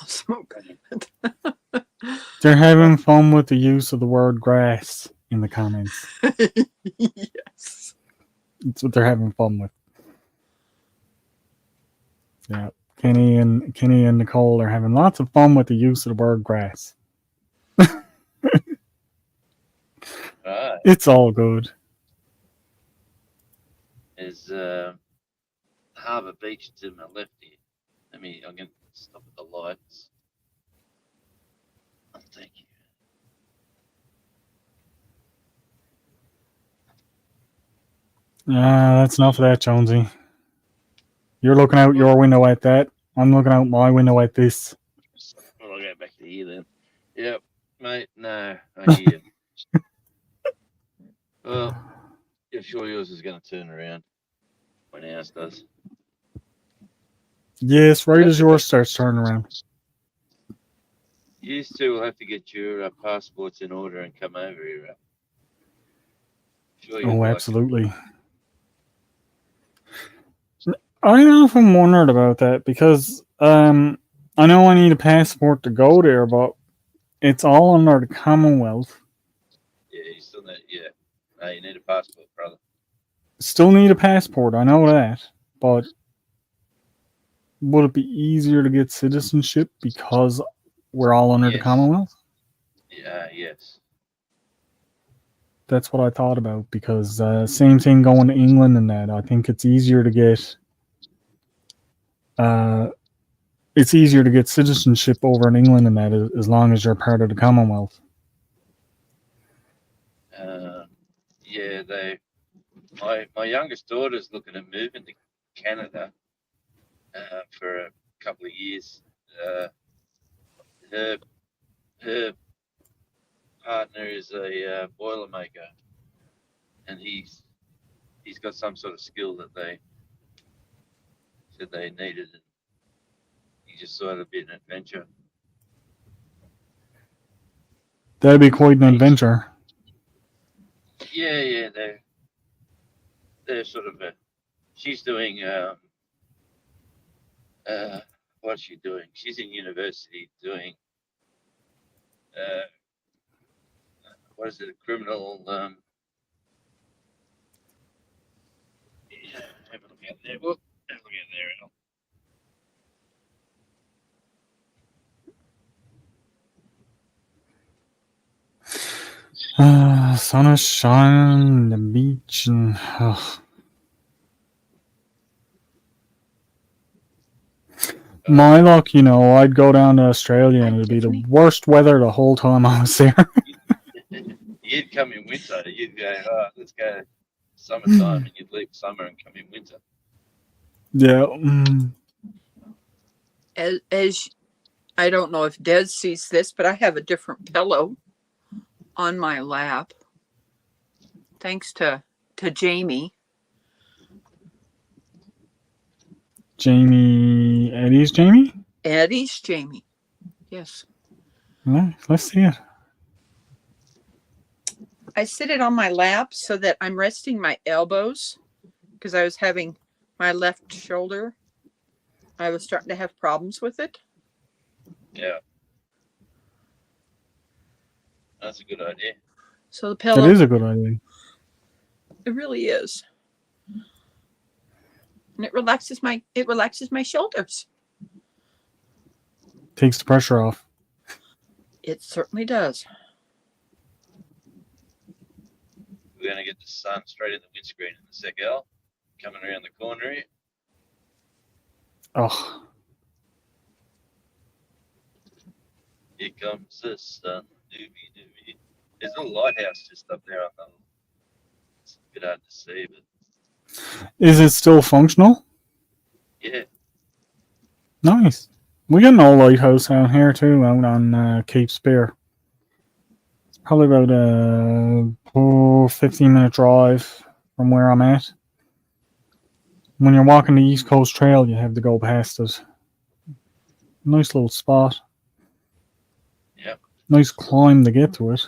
Smoke. They're having fun with the use of the word grass in the comments. Yes. That's what they're having fun with. Yeah. Kenny and Nicole are having lots of fun with the use of the word grass. Right. It's all good. There's Harbour Beach to my left here. I'm going to stop at the lights. Oh, thank you. That's enough of that, Jonesy. You're looking out your window at that. I'm looking out my window at this. Well, I'll go back to here then. Yep, mate. No, I hear you. Well, you're sure yours is going to turn around when ours does. Yes, right That's as yours starts turning around. You two will have to get your passports in order and come over here. Sure, you'd Oh, like it. absolutely. I often wondered about that because I know I need a passport to go there, but it's all under the Commonwealth. Yeah, you still need. Yeah, no, you need a passport, brother. Still need a passport, I know that, but would it be easier to get citizenship because we're all under the Yes. Commonwealth? Yeah, yes. That's what I thought about because same thing going to England and that. I think it's easier to get citizenship over in England and that as long as you're part of the Commonwealth. Yeah, my youngest daughter's looking at moving to Canada for a couple of years. Her partner is a boilermaker, and he's got some sort of skill that they said they needed, and he just thought it'd be an adventure. That'd be quite an adventure. Yeah, they're sort of she's doing what's she doing? She's in university doing what is it? A criminal yeah, have a look out there. Well, have a look out there, Al. Sun is shining, the beach, and my luck, I'd go down to Australia and it'd be the worst weather the whole time I was there. You'd come in winter. You'd go, oh, let's go summertime, and you'd leave summer and come in winter. Yeah. As I don't know if Des sees this, but I have a different pillow on my lap. Thanks to Jamie. Eddie's Jamie? Eddie's Jamie. Yes. Yeah, let's see it. I sit it on my lap so that I'm resting my elbows because I was having my left shoulder. I was starting to have problems with it. Yeah. That's a good idea. So the pillow. That is a good idea. It really is. And it relaxes my shoulders. Takes the pressure off. It certainly does. We're going to get the sun straight in the windscreen in a sec, Al. Coming around the corner here. Oh. Here comes the sun. Doobie. There's a lighthouse just up there on the. It's a bit hard to see, but. Is it still functional? Yeah. Nice. We got an old lighthouse out here too, out on Cape Spear. It's probably about a 15-minute drive from where I'm at. When you're walking the East Coast Trail, you have to go past it. Nice little spot. Yep. Nice climb to get to it.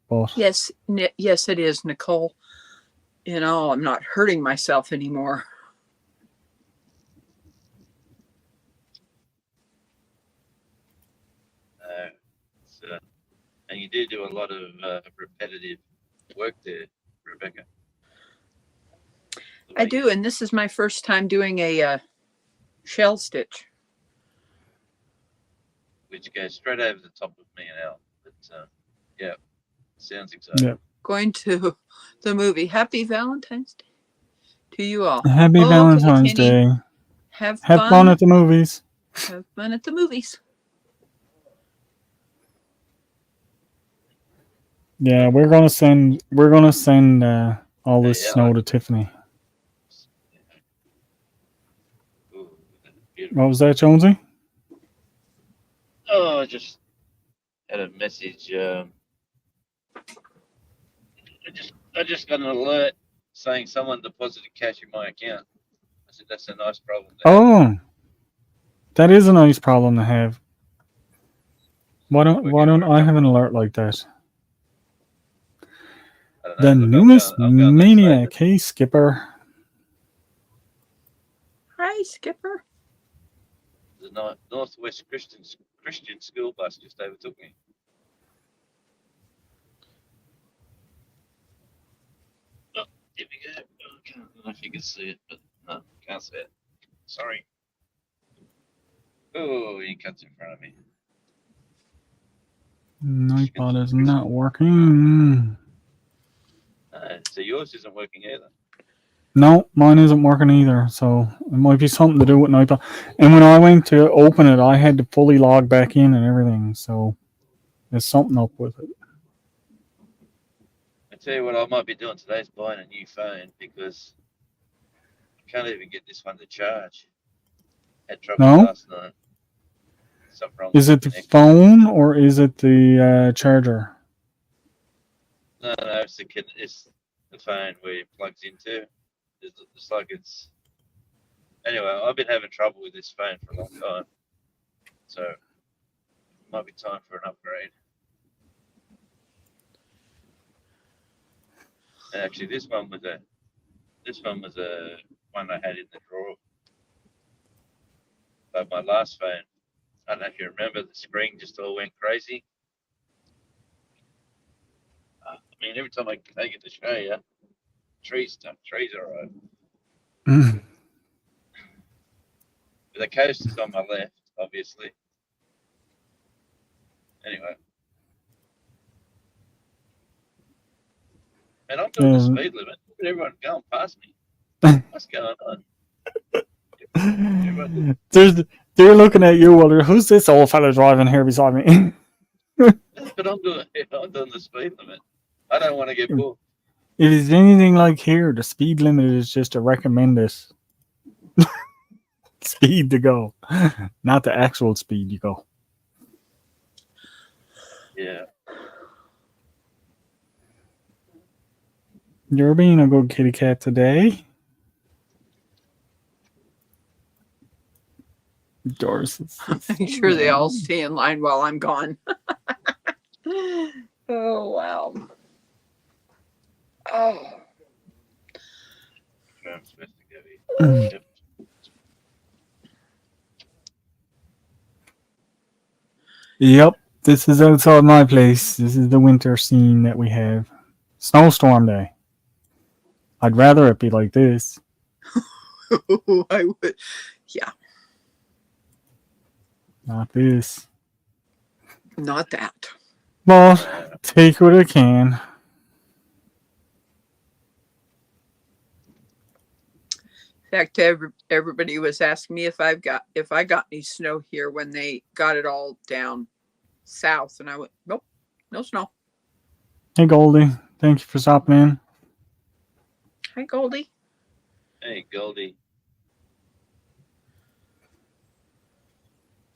But yes, it is, Nicole. I'm not hurting myself anymore. So And you do a lot of repetitive work there, Rebecca. I do, and this is my first time doing a shell stitch. Which goes straight over the top of me and Al. But yeah, sounds exciting. Yeah. Going to the movie. Happy Valentine's Day to you all. Happy Okay, Valentine's Kenny. Day. Have Have fun at the movies. Have fun at the movies. Yeah, we're gonna send all this Yeah, snow to Tiffany. Ooh, beautiful. What was that, Jonesy? Oh, I just had a message. I just got an alert saying someone deposited cash in my account. I said that's a nice problem to have. Oh, that is a nice problem to have. Why don't I have an alert like that? I don't know, The look, newest I'm going that maniac. Hey, Skipper. Hi, Skipper. The Northwest Christian school bus just overtook me. Oh, here we go. I don't know if you can see it, but no, can't see it. Sorry. Oh, he cuts in front of me. Nightbot is not working. So yours isn't working either. No, mine isn't working either. So it might be something to do with Nightbot. And when I went to open it, I had to fully log back in and everything. So there's something up with it. I tell you what I might be doing today is buying a new phone because I can't even get this one to charge. Had trouble No? last night. Something wrong Is with it the connection. phone or is it the charger? No, it's the phone where it plugs into. It's like it's. Anyway, I've been having trouble with this phone for a long time, so it might be time for an upgrade. And actually, this one was a one I had in the drawer. But my last phone, I don't know if you remember, the screen just all went crazy. I mean, every time I take it to show you, trees are right. Mm. The coast is on my left, obviously. Anyway. And I'm doing the speed limit. Look at everyone going past me. What's going on? They're looking at you. Well, who's this old fella driving here beside me? But I'm doing the speed limit. I don't want to get pulled. If it's anything like here, the speed limit is just a recommended speed to go, not the actual speed you go. Yeah. You're being a good kitty cat today. Doris. I'm sure they all stay in line while I'm gone. Oh, wow. Oh. I'm supposed to go eat. Yep, this is outside my place. This is the winter scene that we have. Snowstorm day. I'd rather it be like this. I would. Yeah. Not this. Not that. Well, take what I can. In fact, everybody was asking me if I got any snow here when they got it all down south, and I went, nope, no snow. Hey, Goldie. Thank you for stopping in. Hi, Goldie. Hey, Goldie.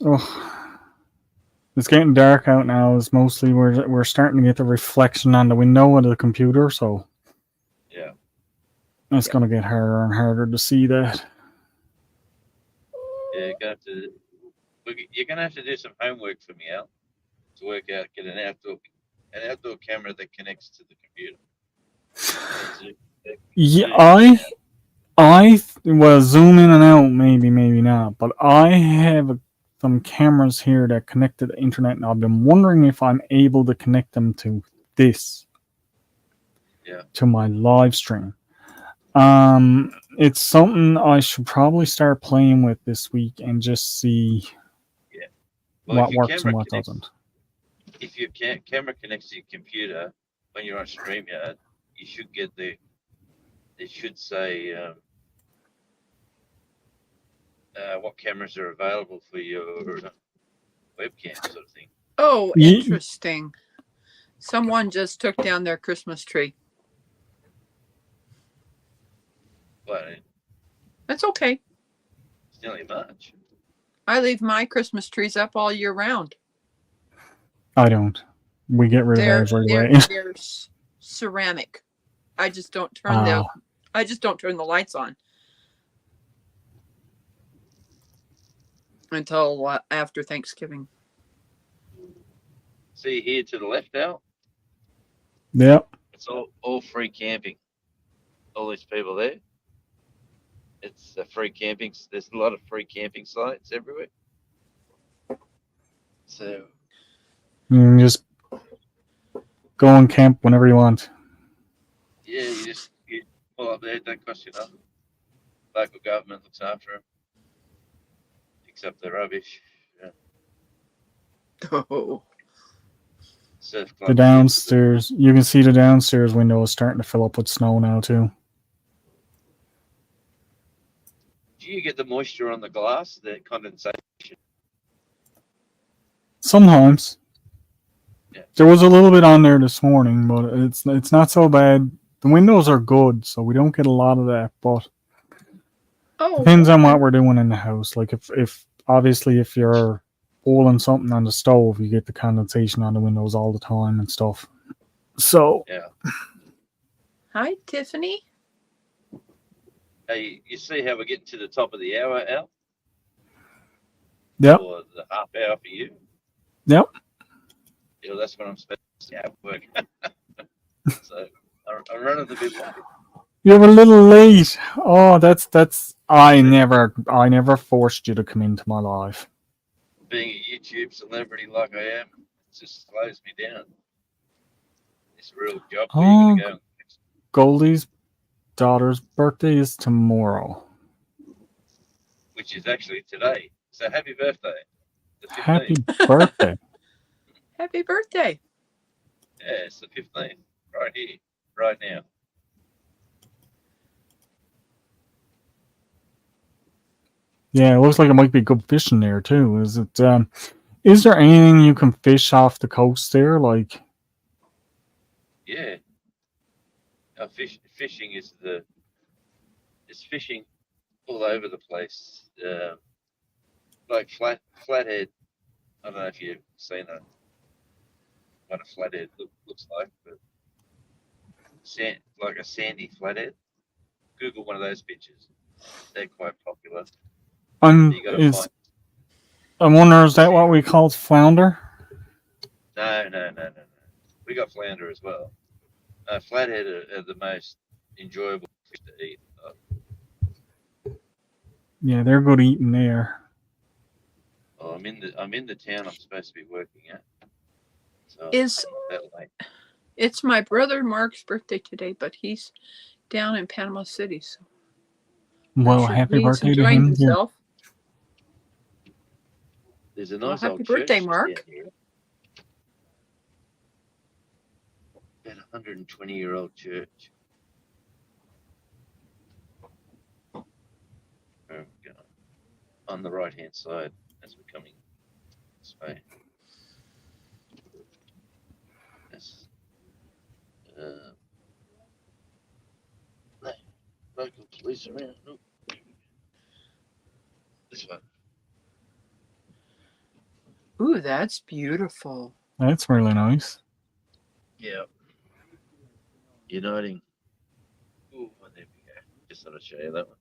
Oh, it's getting dark out now. It's mostly we're starting to get the reflection on the window of the computer, so yeah, it's gonna get harder and harder to see that. Yeah, you're gonna have to do some homework for me, Al, to work out get an outdoor camera that connects to the computer. Yeah, I well, zoom in and out, maybe not, but I have a some cameras here that connect to the internet, and I've been wondering if I'm able to connect them to this, to my live stream. It's something I should probably start playing with this week and just see Well, what if your works and camera what connects, doesn't. if your camera connects to your computer when you're on StreamYard, you should get the. It should say what cameras are available for your webcam, sort of thing. Oh, Ye- interesting. Someone just took down their Christmas tree. But That's okay. it's nearly March. I leave my Christmas trees up all year round. I don't. We get rid of They're ours right they're away. they're ceramic. I just don't turn Ah. the lights on until after Thanksgiving. See here to the left now. Yep. It's all free camping. All these people there. It's free camping. There's a lot of free camping sites everywhere. So You can just go and camp whenever you want. yeah, you pull up there. It don't cost you nothing. Local government looks after them. Picks up the rubbish. Oh, Surf club. The downstairs, you can see the downstairs window is starting to fill up with snow now too. Do you get the moisture on the glass, the condensation? Sometimes. Yeah. There was a little bit on there this morning, but it's not so bad. The windows are good, so we don't get a lot of that, but depends on what we're doing in the house. Like if obviously if you're boiling something on the stove, you get the condensation on the windows all the time and stuff. So Yeah. Hi, Tiffany. Hey, you see how we're getting to the top of the hour, Al? Yep. Or the half hour for you? Yep. Yeah, that's when I'm supposed to have work. So I'm running a bit late. You're a little late. Oh, that's I never forced you to come into my life. Being a YouTube celebrity like I am, it just slows me down. It's a real job where Oh, you're going to go. Goldie's daughter's birthday is tomorrow. Which is actually today. So happy birthday. The 15th. Happy birthday. Happy birthday. Yeah, it's the 15th. Right here. Right now. Yeah, it looks like it might be good fishing there too. Is there anything you can fish off the coast there? Like, Yeah. Fishing is fishing all over the place. Like flathead. I don't know if you've seen what a flathead looks like, but like a sandy flathead. Google one of those pictures. They're quite popular. You got to find. I wonder, is that what we call flounder? No. We got flounder as well. Flathead are the most enjoyable fish to eat. Yeah, they're good eating there. Oh, I'm in the town I'm supposed to be working at. So Is that late. It's my brother Mark's birthday today, but he's down in Panama City. So Well, sure happy he's birthday to enjoying him. himself. There's a Well, nice happy old birthday, church Mark. down here. About 120-year-old church. On the right-hand side as we're coming this way. Yes. Local police around. Oh. This one. Ooh, that's beautiful. That's really nice. Yeah. Uniting. Oh, there we go. Just thought I'd show you that one.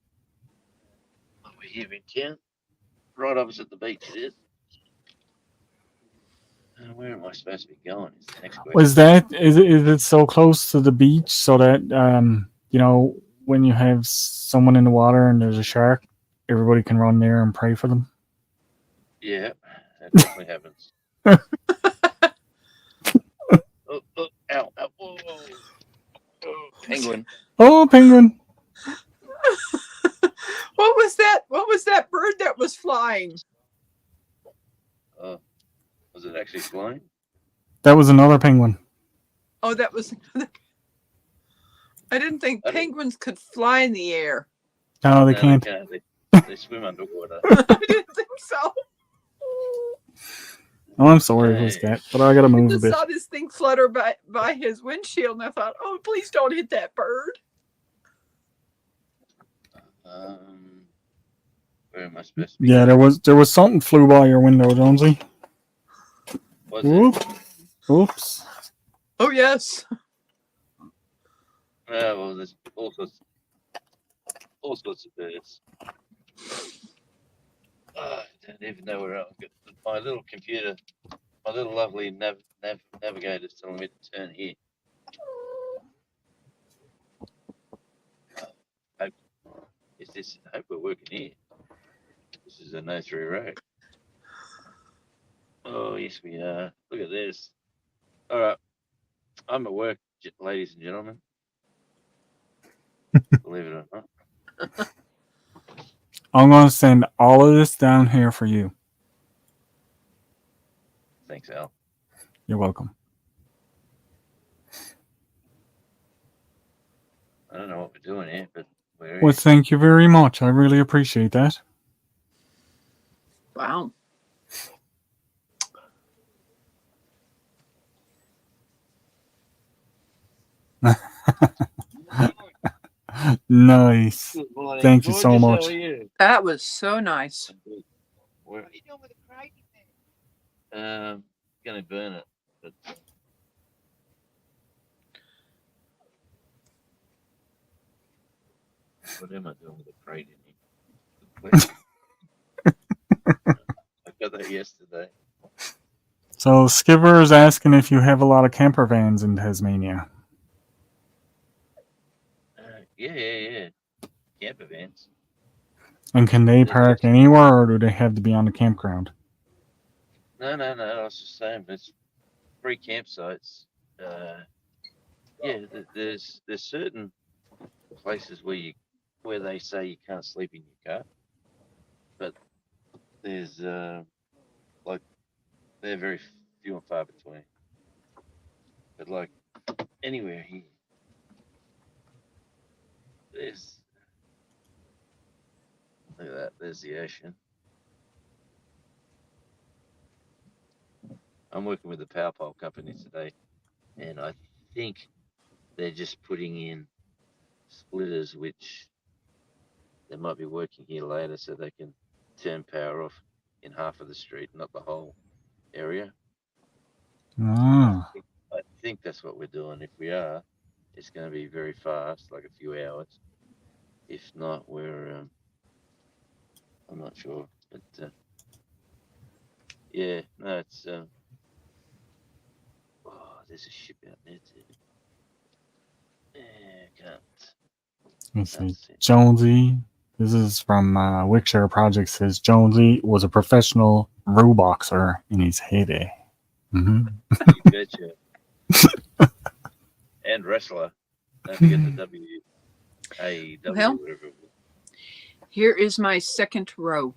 Oh, we're here in town. Right opposite the beach it is. Where am I supposed to be going? Is the next question. Is it so close to the beach so that when you have someone in the water and there's a shark, everybody can run there and pray for them? Yeah, that definitely happens. Oh, ow, ow, whoa, whoa. Oh, penguin. Oh, penguin. What was that? What was that bird that was flying? Was it actually flying? That was another penguin. Oh, that was. I didn't think penguins could fly in the air. No, they No, can't. they can't. They swim underwater. I didn't think so. Oh, I'm sorry, Hey. Scat, but I gotta I move a just bit. saw this thing flutter by his windshield, and I thought, oh, please don't hit that bird. Where am I supposed to be? Yeah, going? there was something flew by your window, Jonesy. Was it? Whoop. Oops. Oh yes. Well, there's all sorts of birds. I don't even know where I'll get my little computer. My little lovely navigator's telling me to turn here. Hope we're working here. This is a No 3 road. Oh yes, we are. Look at this. All right, I'm at work, ladies and gentlemen. Believe it or not. I'm gonna send all of this down here for you. Thanks, Al. You're welcome. I don't know what we're doing here, but we're Well, here. thank you very much. I really appreciate that. Wow. Nice. Good morning. Thank you so Gorgeous, much. How are you? That was so nice. What are you doing with the crate? Gonna burn it. But, what am I doing with the crate in here? I got that yesterday. So Skipper is asking if you have a lot of camper vans in Tasmania. Yeah. Camper vans. And can they park anywhere, or do they have to be on the campground? No. I was just saying, it's free campsites. Yeah, there's certain places where they say you can't sleep in your car, but there's like they're very few and far between. But like anywhere here, there's look at that. There's the ocean. I'm working with the power pole company today, and I think they're just putting in splitters, which they might be working here later, so they can turn power off in half of the street, not the whole area. Ah. I think that's what we're doing. If we are, it's going to be very fast, like a few hours. If not, we're I'm not sure, but yeah, no, it's oh, there's a ship out there too. Yeah, can't. Let's Can't see. see. Jonesy. This is from Wickshare Project. Says Jonesy was a professional row boxer in his heyday. Mm-hmm. You betcha. And wrestler. Don't forget the WAW, Well, whatever it was. here is my second row.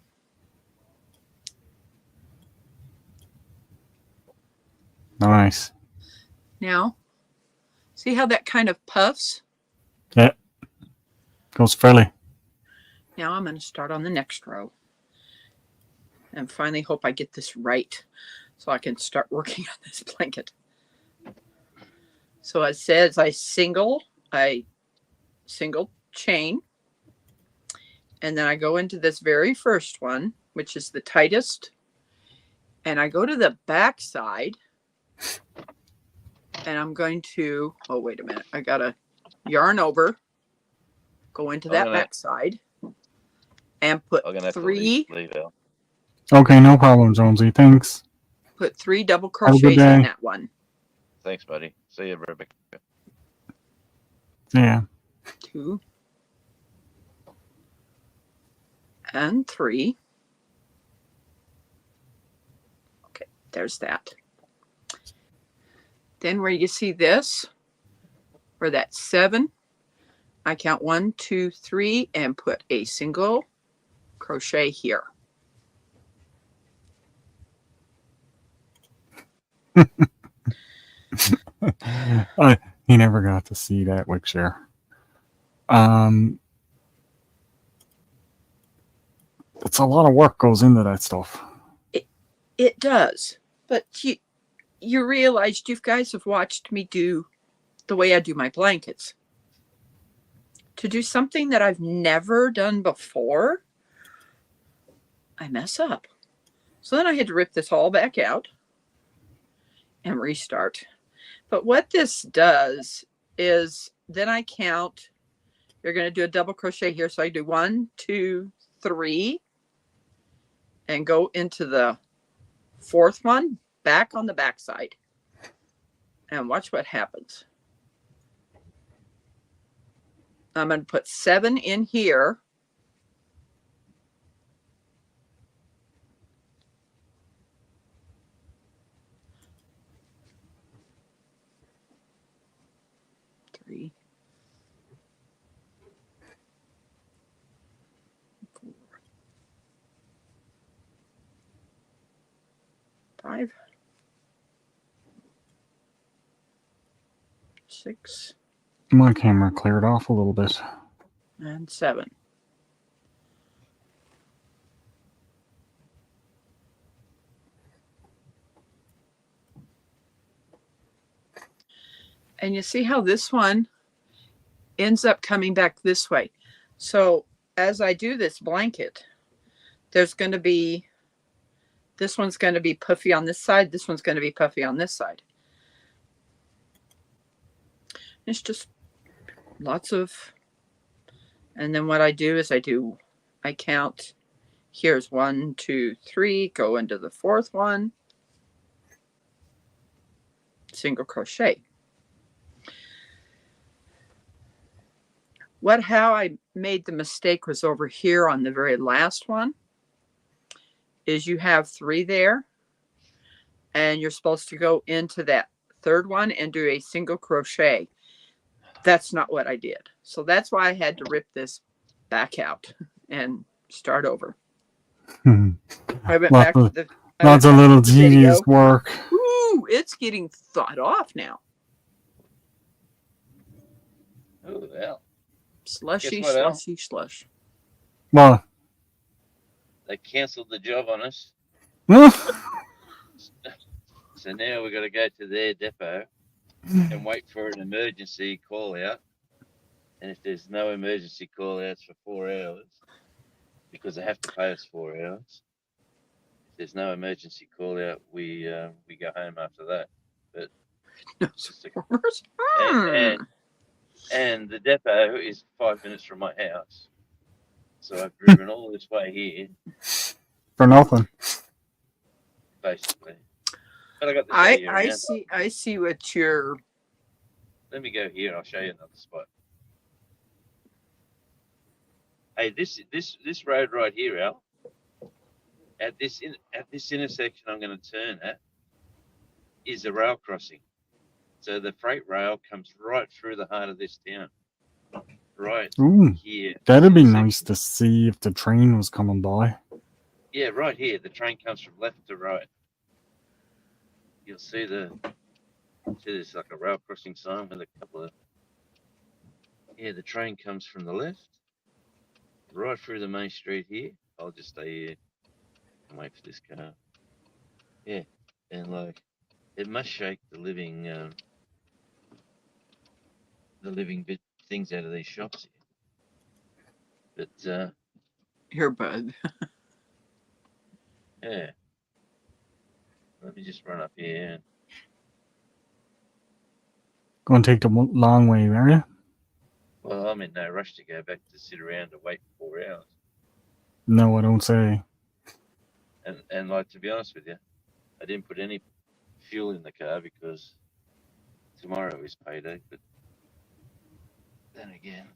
Nice. Now, see how that kind of puffs? Yeah. Goes fairly. Now I'm going to start on the next row. And finally hope I get this right so I can start working on this blanket. So it says I single chain. And then I go into this very first one, which is the tightest. And I go to the back side. And I'm going to, oh, wait a minute. I got to yarn over, go into that back side, and put three. Okay, no problem, Jonesy. Thanks. Put 3 double Have a good crochets day. in that one. Thanks, buddy. See you, Rebecca. Yeah. 2 and 3. There's that. Then where you see this, where that 7, I count 1, 2, 3, and put a single crochet here. He never got to see that Wickshare. It's a lot of work goes into that stuff. It does, but you realized you guys have watched me do the way I do my blankets. To do something that I've never done before, I mess up. So then I had to rip this all back out and restart. But what this does is then I count, you're going to do a double crochet here. So I do 1, 2, 3, and go into the 4th one back on the back side. And watch what happens. I'm going to put 7 in here. Three, 4, 5, 6, My camera cleared off a little bit. and 7. And you see how this one ends up coming back this way. So as I do this blanket, there's going to be, this one's going to be puffy on this side. This one's going to be puffy on this side. It's just lots of, and then what I do is I count, here's 1, 2, 3, go into the 4th one, single crochet. How I made the mistake was over here on the very last one, is you have 3 there, and you're supposed to go into that 3rd one and do a single crochet. That's not what I did. So that's why I had to rip this back out and start over. I went back to the Lots of little tedious work. Ooh, it's getting thawed off now. Oh, well. Slushy, Guess what, Al? slushy, slush. Well, They cancelled the job on us. So now we've got to go to their depot and wait for an emergency call out. And if there's no emergency call outs for 4 hours, because they have to pay us 4 hours, if there's no emergency call out, we go home after that. But No just spoilers. and the depot is 5 minutes from my house. So I've driven all this way here, for nothing. basically. But I got the show you around. I see what you're. Let me go here and I'll show you another spot. Hey, this road right here, Al. At this intersection I'm going to turn at is a rail crossing. So the freight rail comes right through the heart of this town. Right Ooh, here. that'd be nice to see if the train was coming by. Yeah, right here. The train comes from left to right. You'll see there's like a rail crossing sign with a couple of. Yeah, the train comes from the left, right through the main street here. I'll just stay here and wait for this car. Yeah, and like it must shake the living bit things out of these shops here. But Here, bud. yeah, let me just run up here. Gonna take the long way, are you? Well, I'm in no rush to go back to sit around and wait for 4 hours. No, I don't say. And like, to be honest with you, I didn't put any fuel in the car because tomorrow is payday. But then again,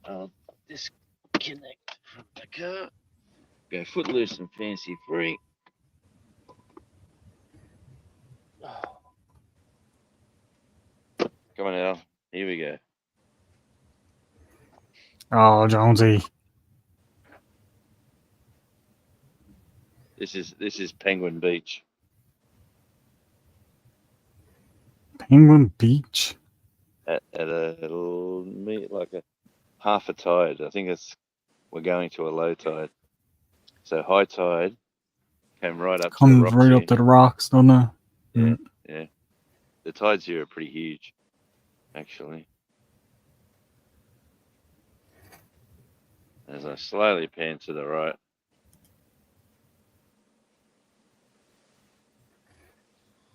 I'll disconnect from the car Go footloose and fancy free. Come on, Al. Here we go. Oh, Jonesy. This is Penguin Beach. Penguin Beach. At like a half a tide. I think we're going to a low tide. So high tide came right up to the Comes rocks right here. up to the rocks, doesn't it? Yeah, yeah. The tides here are pretty huge, actually. As I slowly pan to the right.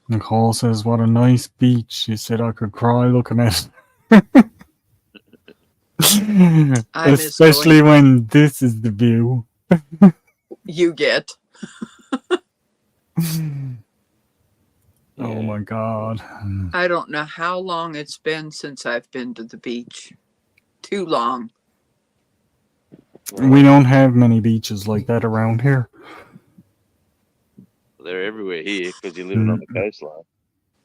Nicole says, "What a nice beach." She said, "I could cry looking at it." I miss Especially going. when this is the view. You get. Oh my God. I don't know how long it's been since I've been to the beach. Too long. We don't have many beaches like that around here. They're everywhere here because you're living on the coastline.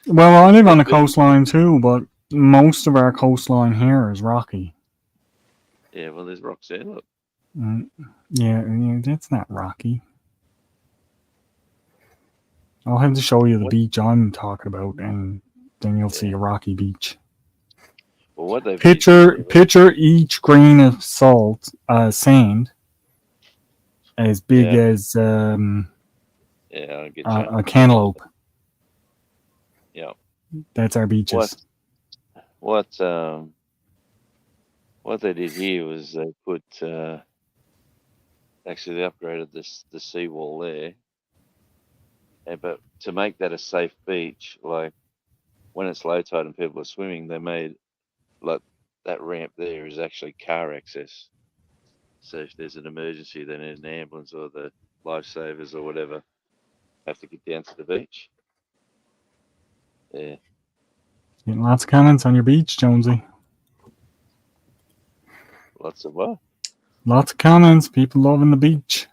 Well, I live on the coastline too, but most of our coastline here is rocky. Yeah, well, there's rocks there. Look. Yeah, that's not rocky. I'll have to show you the beach I'm talking about, and then you'll see a rocky beach. Well, what they've Picture each grain of sand, as big as I get you. a cantaloupe. Yeah, that's our beaches. What they did here was they put actually they upgraded the seawall there, but to make that a safe beach, like when it's low tide and people are swimming, they made like that ramp there is actually car access. So if there's an emergency, then an ambulance or the lifesavers or whatever have to get down to the beach. Yeah. Getting lots of comments on your beach, Jonesy. Lots of what? Lots of comments. People loving the beach.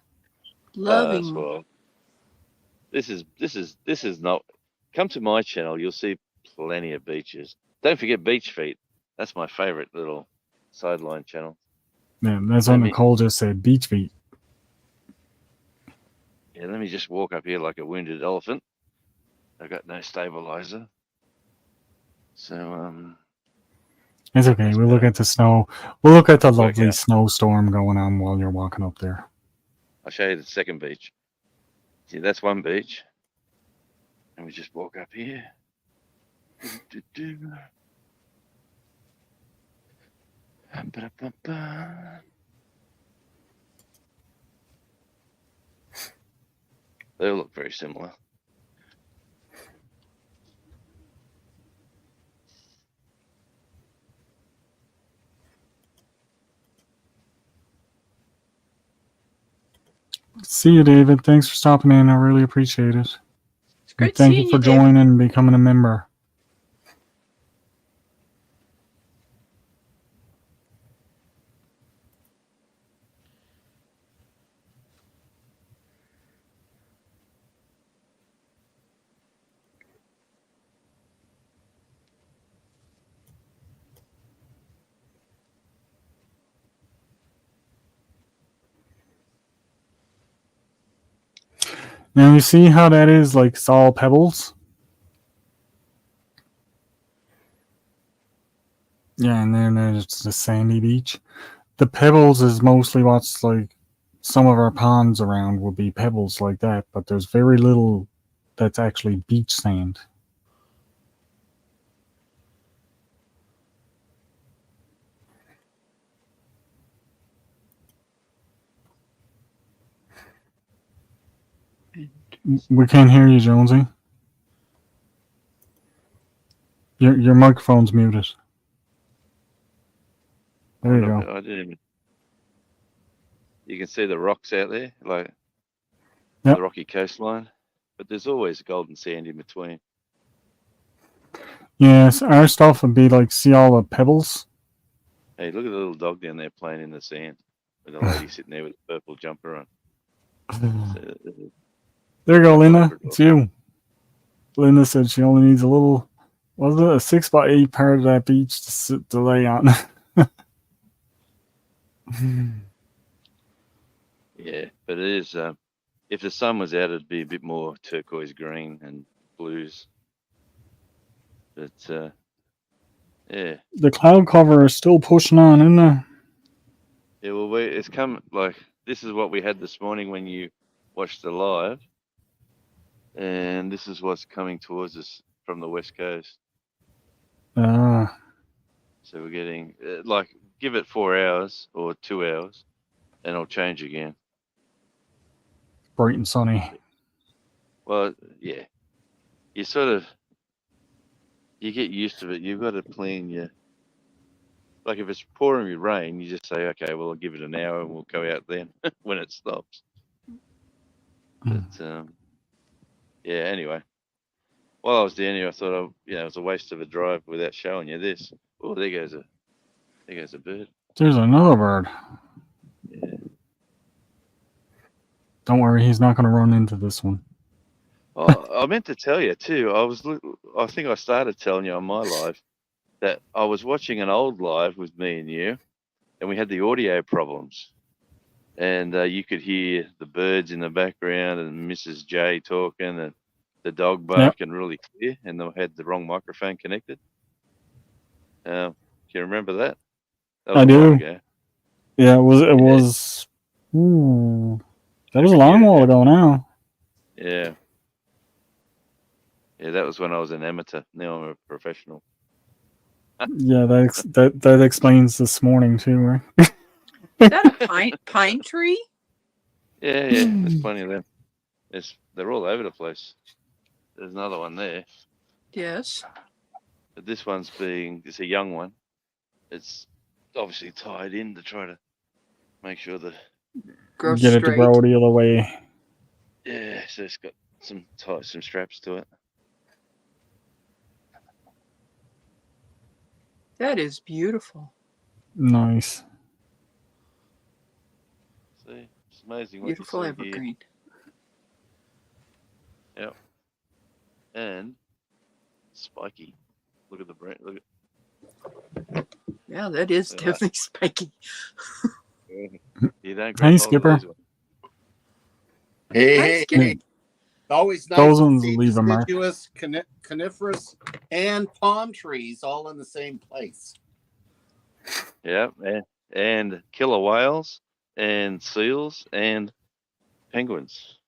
Loving. Well, this is not. Come to my channel, you'll see plenty of beaches. Don't forget Beach Feet. That's my favorite little sideline channel. Yeah, that's what Nicole just said. Beach feet. Yeah, let me just walk up here like a wounded elephant. I've got no stabilizer. So it's okay. We'll look at the snow. We'll look at the lovely snowstorm going on while you're walking up there. I'll show you the second beach. See, that's one beach. And we just walk up here. They all look very similar. See you, David. Thanks for stopping in. I really appreciate it. It's great Thank seeing you for you, joining and becoming a member. Now you see how that is like it's all pebbles? Yeah, and then it's the sandy beach. The pebbles is mostly what's like some of our ponds around will be pebbles like that, but there's very little that's actually beach sand. We can't hear you, Jonesy. Your microphone's muted. There you go. I didn't even. You can see the rocks out there, like the rocky coastline, but there's always golden sand in between. Yes, our stuff would be like, see all the pebbles? Hey, look at the little dog down there playing in the sand with a lady sitting there with a purple jumper on. So, There you go, That's Linda. hybrid It's you. Linda said she only needs a little, was it a 6x8 part of that beach to lay on? yeah, but it is. If the sun was out, it'd be a bit more turquoise green and blues. But yeah, The cloud cover is still pushing on, isn't it? yeah. Well, it's come like this is what we had this morning when you watched the live, and this is what's coming towards us from the west coast. So we're getting like give it 4 hours or 2 hours, and it'll change again. Bright and sunny. Well, yeah, you sort of you get used to it. You've got to plan your like if it's pouring with rain, you just say, okay, well I'll give it an hour and we'll go out then when it stops. But yeah, anyway. While I was down here, I thought it was a waste of a drive without showing you this. Oh, there goes a bird. There's another bird. Yeah. Don't worry, he's not going to run into this one. Oh, I meant to tell you too. I think I started telling you on my live that I was watching an old live with me and you, and we had the audio problems, and you could hear the birds in the background and Mrs. J talking and the dog barking really clear, and they had the wrong microphone connected. Can you remember that? That was I a while do. ago. Yeah, it was. Ooh, that was a long while ago now. Yeah. Yeah, that was when I was an amateur. Now I'm a professional. Yeah, that explains this morning too, right? Is that a pine tree? Yeah, there's plenty of them. They're all over the place. There's another one there. Yes. But this one's it's a young one. It's obviously tied in to try to make sure that Grows Get it to straight. grow the other way. yeah, so it's got some straps to it. That is beautiful. Nice. See, it's amazing what Beautiful you see evergreen. here. Yep. And spiky. Look at the brain. Look at Yeah, that is Yeah. definitely spiky. you don't Hey, grab hold of Skipper. these ones. Hey, Hi, hey, Skitty. hey. It's always nice Those to ones see leave a mark. deciduous, coniferous, and palm trees all in the same place. Yeah, and killer whales and seals and penguins.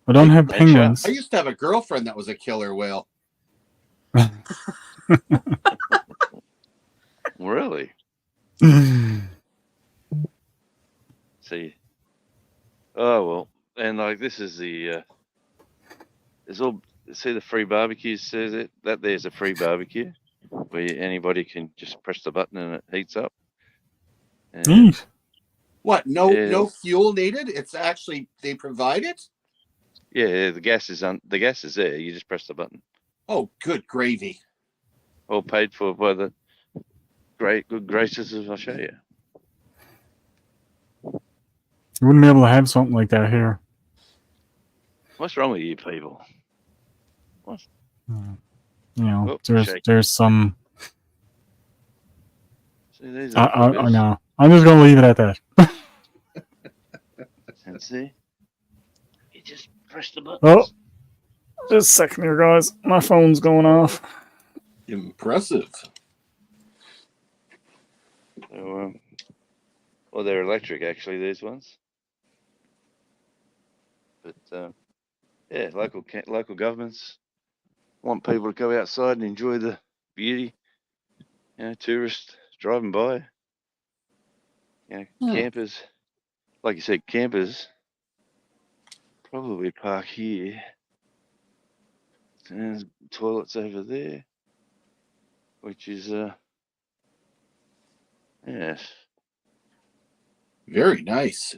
I don't have And penguins. I used to have a girlfriend that was a killer whale. Really? See. Oh well, and like this is the there's all see the free barbecue says it that there's a free barbecue where anybody can just press the button and it heats up. And Neat. What? No, Yeah. no fuel needed. It's actually they provide it. yeah, the gas is there. You just press the button. Oh, good gravy. All paid for by the good graces of Australia. You wouldn't be able to have something like that here. What's wrong with you people? You know, Oh, shake. there's some. See, these I are know. I'm just gonna leave it at that. and see, you just press the button. Oh, just a second here, guys. My phone's going off. Impressive. So, well, they're electric actually. These ones, but yeah, local governments want people to go outside and enjoy the beauty. You know, tourists driving by. You know, campers, like you said, campers probably park here. And there's toilets over there, which is yes. Very nice.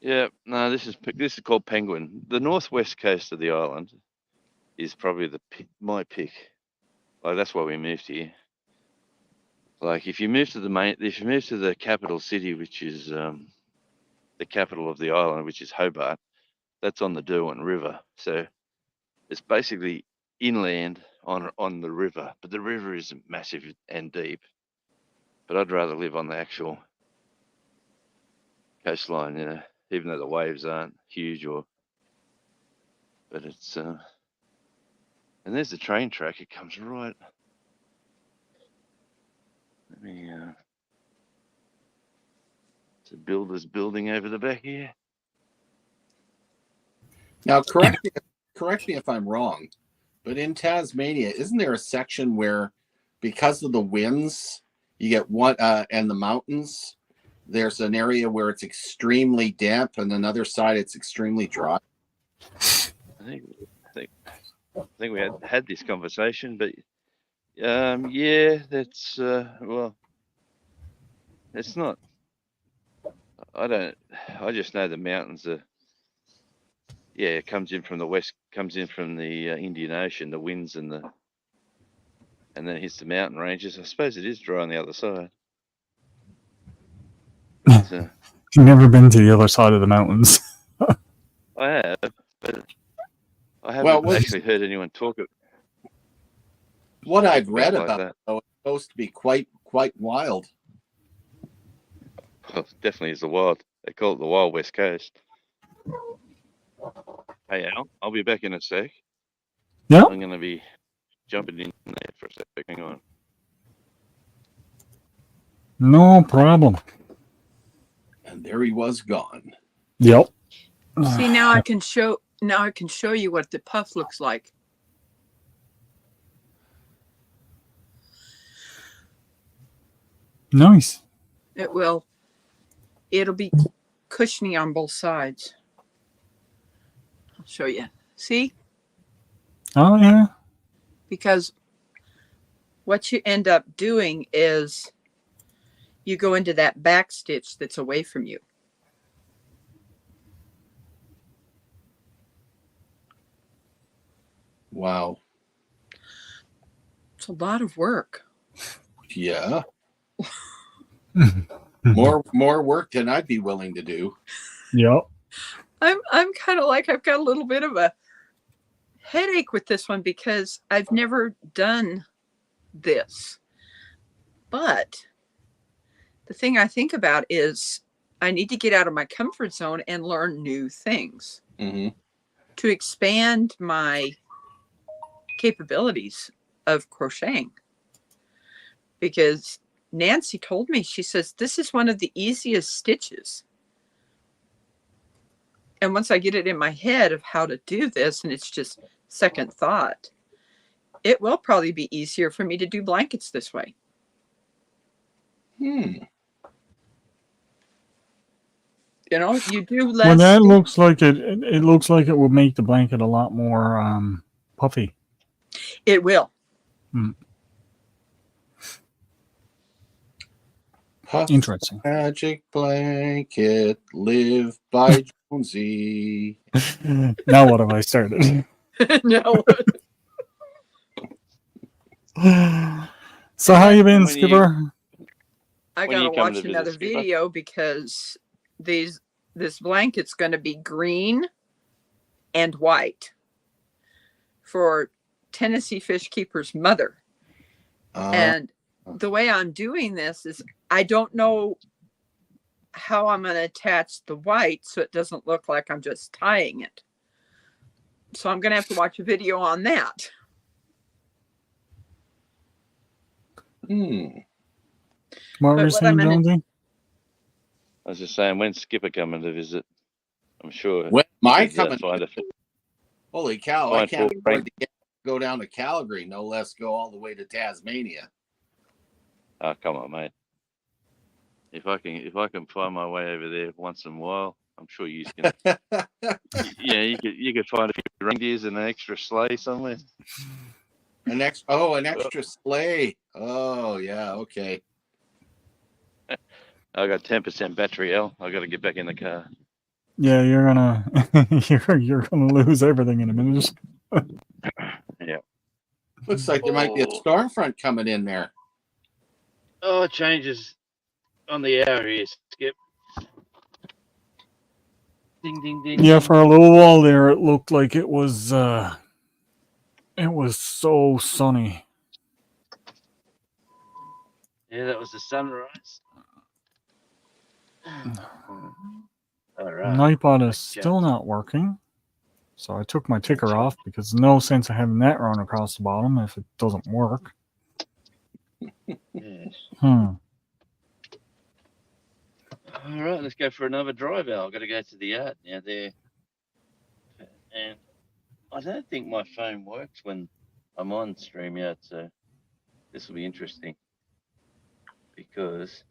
Yeah, no, this is called Penguin. The northwest coast of the island is probably my pick. Like that's why we moved here. Like if you move to the capital city, which is the capital of the island, which is Hobart, that's on the Derwent River. So it's basically inland on the river, but the river is massive and deep. But I'd rather live on the actual coastline, even though the waves aren't huge but it's and there's the train track. It comes right. Let me it's a builder's building over the back here. Now, correct me if I'm wrong, but in Tasmania, isn't there a section where, because of the winds, you get one and the mountains, there's an area where it's extremely damp, and another side it's extremely dry. I think we had this conversation, but yeah, that's well, it's not. I just know the mountains are. Yeah, it comes in from the west, comes in from the Indian Ocean, the winds and then it hits the mountain ranges. I suppose it is dry on the other side. But, You've never been to the other side of the mountains. I have, but I haven't actually heard anyone talk it. What I've read like about that. it, though, it's supposed to be quite wild. Well, it definitely is the wild. They call it the Wild West Coast. Hey Al, I'll be back in a sec. Yeah. I'm going to be jumping in there for a sec. Hang on. No problem. And there he was gone. Yep. See, now I can show you what the puff looks like. Nice. It'll be cushiony on both sides. I'll show you. See? Oh yeah. Because what you end up doing is you go into that back stitch that's away from you. Wow. It's a lot of work. Yeah. More work than I'd be willing to do. Yep. I'm kind of like I've got a little bit of a headache with this one because I've never done this. But the thing I think about is I need to get out of my comfort zone and learn new things Mm-hmm. to expand my capabilities of crocheting. Because Nancy told me, she says, this is one of the easiest stitches. And once I get it in my head of how to do this, and it's just second thought, it will probably be easier for me to do blankets this way. Hmm. You know, you do less. Well, that looks like it looks like it would make the blanket a lot more puffy. It will. Puff Interesting. magic blanket, live by Jonesy. Now what have I started? No. So how you been, When Skipper? I When you gotta come watch to visit, another Skipper? video because this blanket's gonna be green and white for Tennessee Fish Keeper's mother. And the way I'm doing this is I don't know how I'm going to attach the white so it doesn't look like I'm just tying it. So I'm going to have to watch a video on that. Hmm. What were you But what saying, I'm gonna- Jonesy? I was just saying, when's Skipper coming to visit? I'm sure. When am I he'd, uh, coming? find a- Holy cow! I Fine, can't full afford to go down to Calgary, no less go all the way to Tasmania. Oh, come on, mate. If I can find my way over there once in a while, I'm sure you can. Yeah, you could find a few reindeers and an extra sleigh somewhere. An extra sleigh. Oh yeah, okay. I got 10% battery, L. I got to get back in the car. Yeah, you're gonna you're gonna lose everything in a minute. Yeah. Looks like there might be a storm front coming in there. Oh, it changes on the hour here, Skip. Ding, ding, ding. Yeah, ding. for a little while there, it looked like it was so sunny. Yeah, that was the sunrise. All right. Nightbot is Okay. still not working. So I took my ticker off because no sense of having that run across the bottom if it doesn't work. Yes. Hmm. All right, let's go for another drive out. I've got to go to the yard now there. And I don't think my phone works when I'm on StreamYard, so this will be interesting because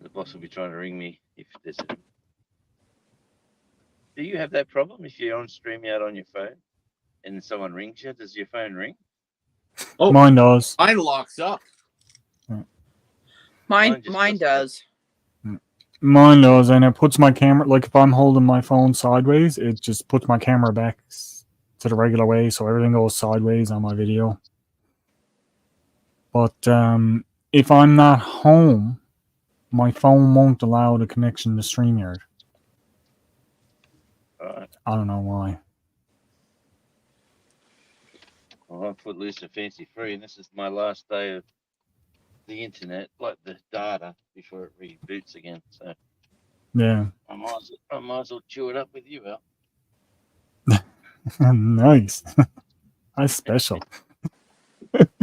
the boss will be trying to ring me if there's a... Do you have that problem if you're on StreamYard on your phone and someone rings you? Does your phone ring? Oh, Mine does. mine locks up. Mine just doesn't. does. Mine does, and it puts my camera, like if I'm holding my phone sideways, it just puts my camera back to the regular way, so everything goes sideways on my video. But if I'm not home, my phone won't allow the connection to StreamYard. Right. I don't know why. Well, I'm footloose and fancy free, and this is my last day of the internet, like the data, before it reboots again. So Yeah. I might as well chew it up with you, Al. Nice. That's special.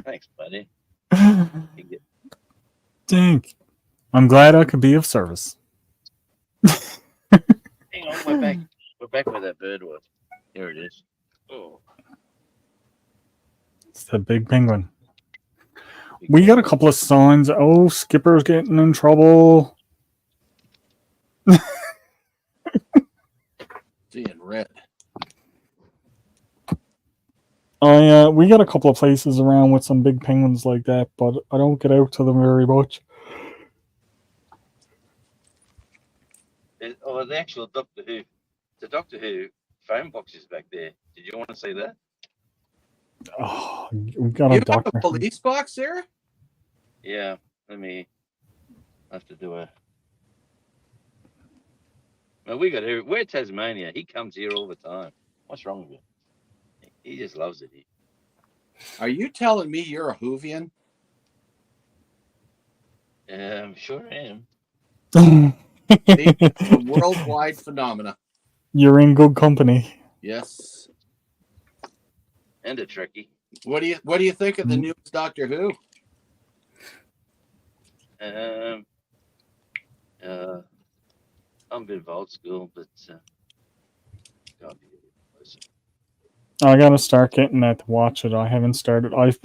Thanks, buddy. Thank. I'm glad I could be of service. Hang on, we're back. We're back where that bird was. Here it is. Oh, It's the big penguin. We got a couple of signs. Oh, Skipper's getting in trouble. Seeing red. We got a couple of places around with some big penguins like that, but I don't get out to them very much. Oh, the actual Doctor Who, the Doctor Who phone box is back there. Did you want to see that? Oh, we got You a have doctor. a police box there? Yeah. Let me. I have to do a. Well, we got here. We're Tasmania. He comes here all the time. What's wrong with him? He just loves it here. Are you telling me you're a Whovian? Sure am. It's a worldwide phenomena. You're in good company. Yes. And a Trekkie. What do you think of the newest Doctor Who? I'm a bit of old school, but gotta be a bit closer. I gotta start getting that to watch it. I haven't started. I've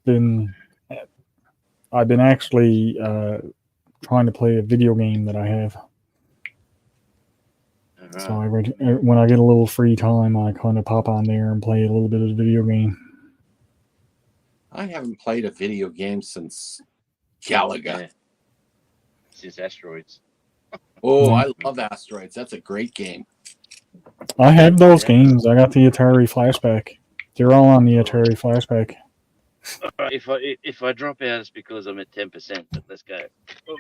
been actually trying to play a video game that I have. So when I get a little free time, I kind of pop on there and play a little bit of the video game. I haven't played a video game since Galaga. Yeah. Since Asteroids. Oh, I love Asteroids. That's a great game. I have those games. I got the Atari Flashback. They're all on the Atari Flashback. All right, if I drop out, it's because I'm at 10%. But let's go. Oh.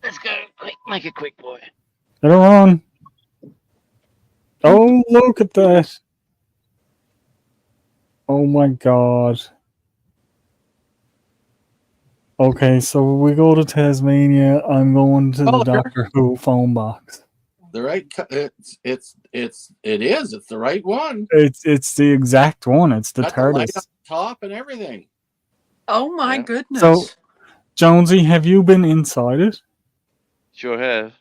Let's go quick. Make it quick, boy. Get her on. Oh, look at that. Oh my god. Okay, so we go to Tasmania. I'm going to the Doctor Who phone box. The right, it's the right one. It's the exact one. It's the Got the light TARDIS. up top and everything. Oh my Yeah. goodness. So, Jonesy, have you been inside it Sure have.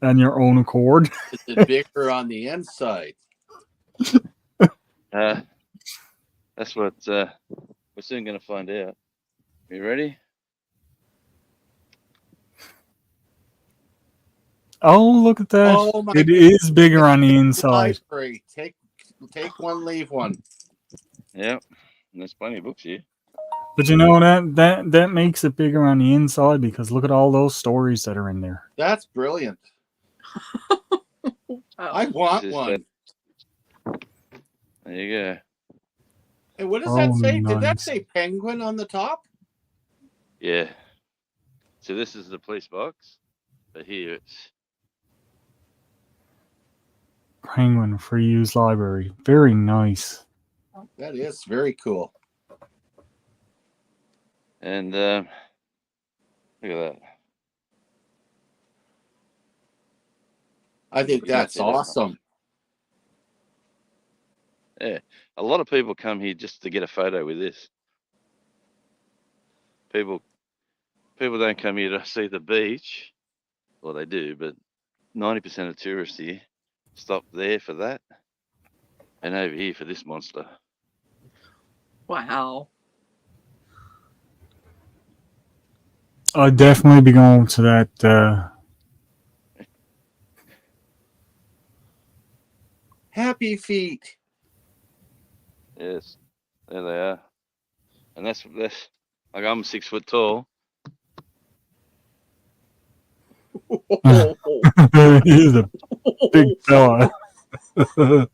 on your own accord? Is it bigger on the inside? That's what we're soon going to find out. You ready? Oh, look at that. Oh my It is bigger on the inside. Library. Take one, leave one. Yeah. There's plenty of books here. But you know that makes it bigger on the inside because look at all those stories that are in there. That's brilliant. I want one. There you go. And what does Oh, that say? Did that nice. say penguin on the top? Yeah. So this is the police box, but here it's Penguin Free Use Library. Very nice. That is very cool. and look at that. I think You can't that's see that much. awesome. Yeah, a lot of people come here just to get a photo with this. People don't come here to see the beach. Well, they do, but 90% of tourists here stop there for that, and over here for this monster. Wow. I'd definitely be going to that. Happy feet. Yes, there they are, and that's like I'm 6 foot tall. He's a big fella. And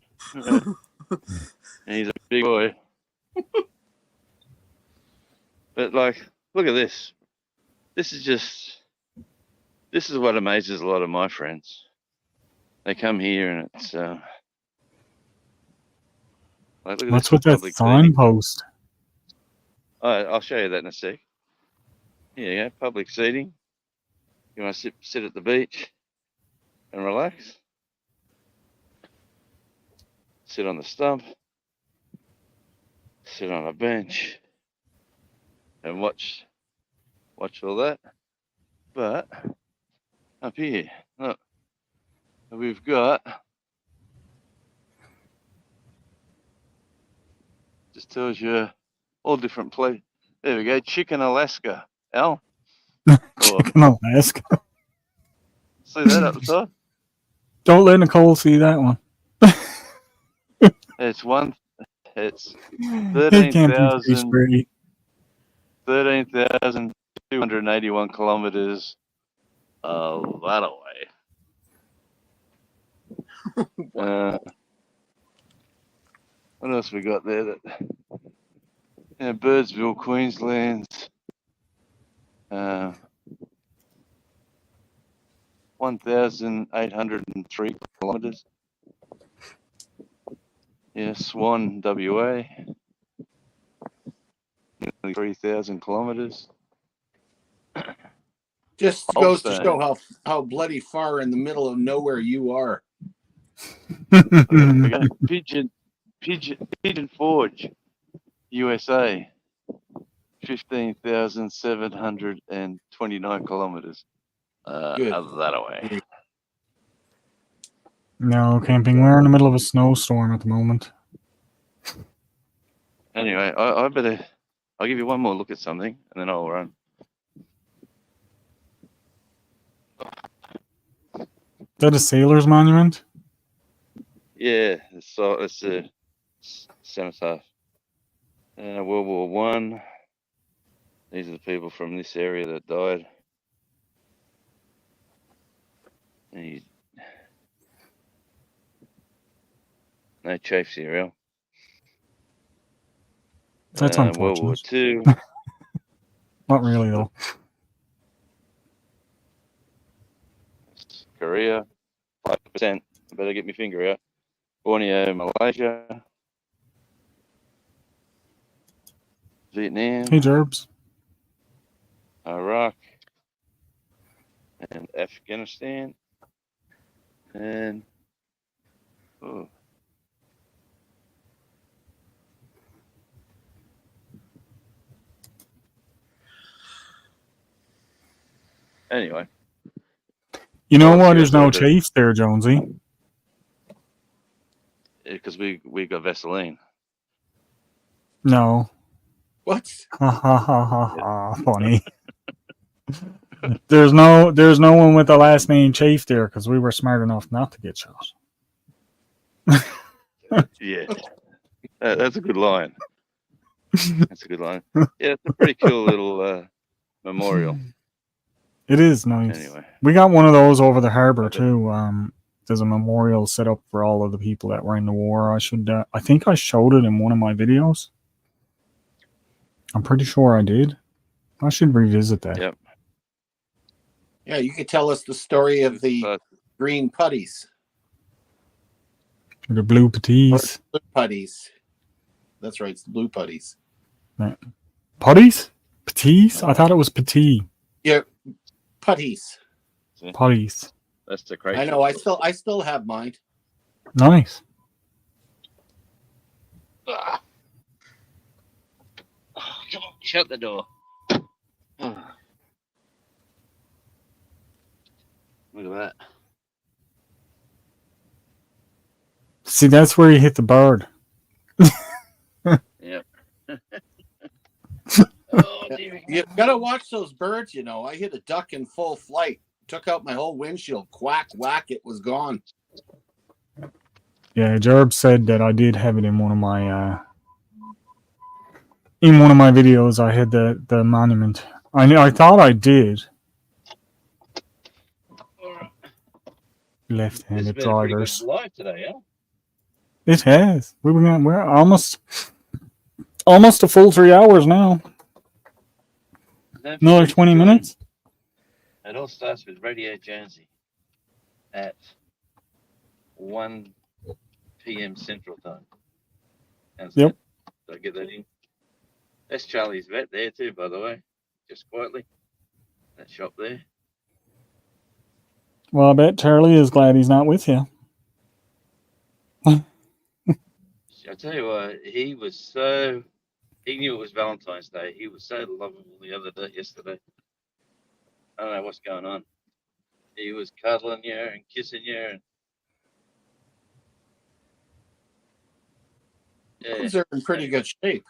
he's a big boy. But like, look at this. This is what amazes a lot of my friends. They come here and it's like, look at What's this with that public seating. signpost? I'll show you that in a sec. Here you go, public seating. You want to sit at the beach and relax. Sit on the stump. Sit on a bench and watch all that. But up here, look, we've got, just tells you all different places. There we go, Chicken Alaska. Al? Or, Chicken Alaska. see that up the top? Don't let Nicole see that one. It's It can't be fish free. 13,281 kilometers that away. What else we got there? Birdsville, Queensland. 1,803 kilometers. Yeah, Swan, WA. Nearly 3,000 kilometers. Just goes to Holstein. show how bloody far in the middle of nowhere you are. Pigeon Forge, USA. 15,729 kilometers. Good. That away. No camping. We're in the middle of a snowstorm at the moment. Anyway, I'll give you one more look at something and then I'll run. Is that a sailor's monument? Yeah, so it's a cenotaph. World War One. These are the people from this area that died. No chafe cereal. That's unfortunate. World War Two. Not really, though. Korea. 5%. I better get my finger out. Borneo, Malaysia. Vietnam. Hey, Gerbs. Iraq. And Afghanistan. And anyway. You know Well, what? sure, There's no so chafe there, Jonesy. Because we got Vaseline. No. What? Ha ha ha ha ha. Funny. There's no one with the last name Chafe there because we were smart enough not to get shot. Yeah. That's a good line. That's a good line. Yeah, it's a pretty cool little memorial. It is nice. Anyway. We got one of those over the harbor too. There's a memorial set up for all of the people that were in the war. I think I showed it in one of my videos. I'm pretty sure I did. I should revisit that. Yep. Yeah, you could tell us the story of the But green putties. The blue Or putties. blue putties. That's right, it's the blue putties. Putties? Putties? I thought it was petit. Yeah, putties. Putties. that's the crazy. I know. I still have mine. Nice. Ah. Oh, come on, shut the door. Ah. Look at that. See, that's where you hit the bird. Yep. Oh, dear. You gotta watch those birds, you know. I hit a duck in full flight, took out my whole windshield, quack, whack, it was gone. Yeah, Jerb said that I did have it in one of my videos. I had the monument. I thought I did. All right. Left-handed It's been a pretty good drivers. live today, huh? It has. We're almost a full 3 hours now. Don't Another forget 20 to join. minutes. It all starts with Radio Jonesy at 1 p.m. Central Time. How's Yep. that? Did I get that in? That's Charlie's vet there too, by the way. Just quietly. That shop there. Well, I bet Charlie is glad he's not with you. I tell you what, he knew it was Valentine's Day. He was so lovable yesterday. I don't know what's going on. He was cuddling you and kissing you. And yeah, They're in pretty good shape.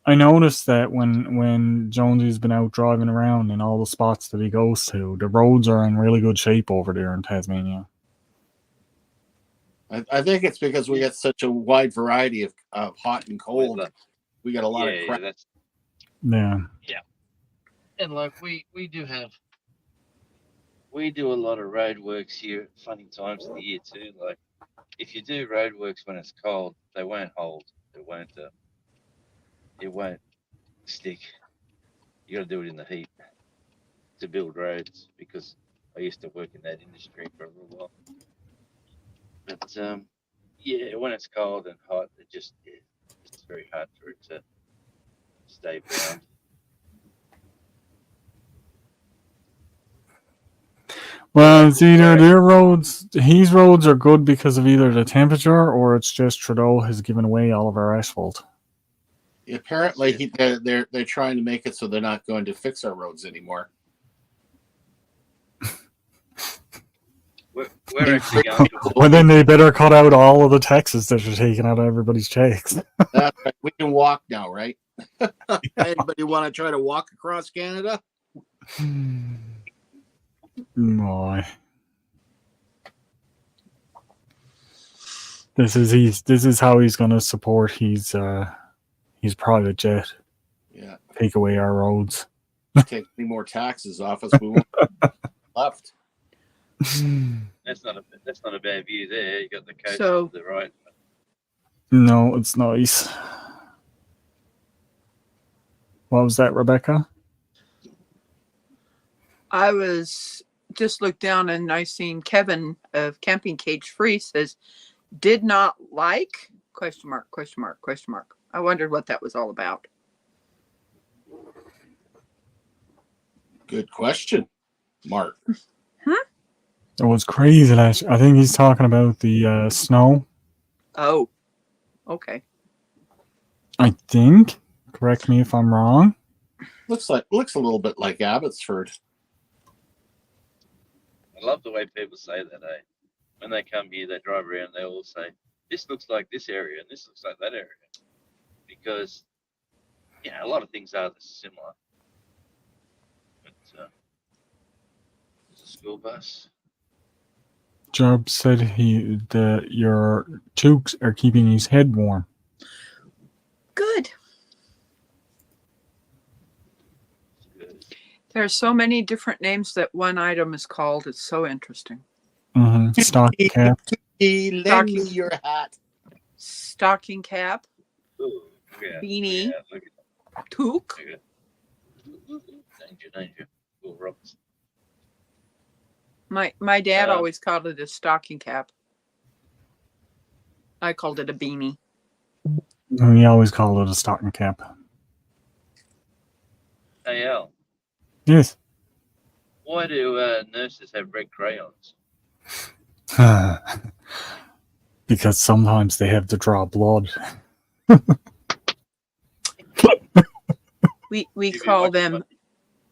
I noticed that when Jonesy's been out driving around in all the spots that he goes to, the roads are in really good shape over there in Tasmania. I think it's because we get such a wide variety of hot and cold. We got a lot of crap. Yeah. And like we do a lot of road works here at funny times of the year too. Like if you do road works when it's cold, they won't hold. It won't stick. You got to do it in the heat to build roads, because I used to work in that industry for a little while. But yeah, when it's cold and hot, it's very hard for it to stay bound. Well, it's either his roads are good because of either the temperature, or it's just Trudeau has given away all of our asphalt. Apparently, they're trying to make it so they're not going to fix our roads anymore. We're actually going to. Well, then they better cut out all of the taxes that are taken out of everybody's checks. That's right. We can walk now, right? Anybody want to try to walk across Canada? No. This is how he's going to support his private jet. Yeah. Take away our roads. Take any more taxes off us, we won't left. That's not a bad view there. You got the coast So- to the right. No, it's nice. What was that, Rebecca? I was just looked down and I seen Kevin of Camping Cage Free says, did not like ? I wondered what that was all about. Good question, Mark. It was crazy last year. I think he's talking about the snow. Oh, okay. I think. Correct me if I'm wrong. Looks a little bit like Abbotsford. I love the way people say that, eh? When they come here, they drive around, they all say, this looks like this area and this looks like that area. Because, a lot of things are similar. But there's a school bus. Job said your toques are keeping his head warm. Good. There are so many different names that one item is called. It's so interesting. Mm-hmm. Stocking cap. Lend me your hat. Stocking cap. Ooh. beanie, Look at toque. that. Danger. Will Robinson. My dad Um, always called it a stocking cap. I called it a beanie. We always call it a stocking cap. Hey, Al, Yes. why do nurses have red crayons? Because sometimes they have to draw blood. We You've been call watching them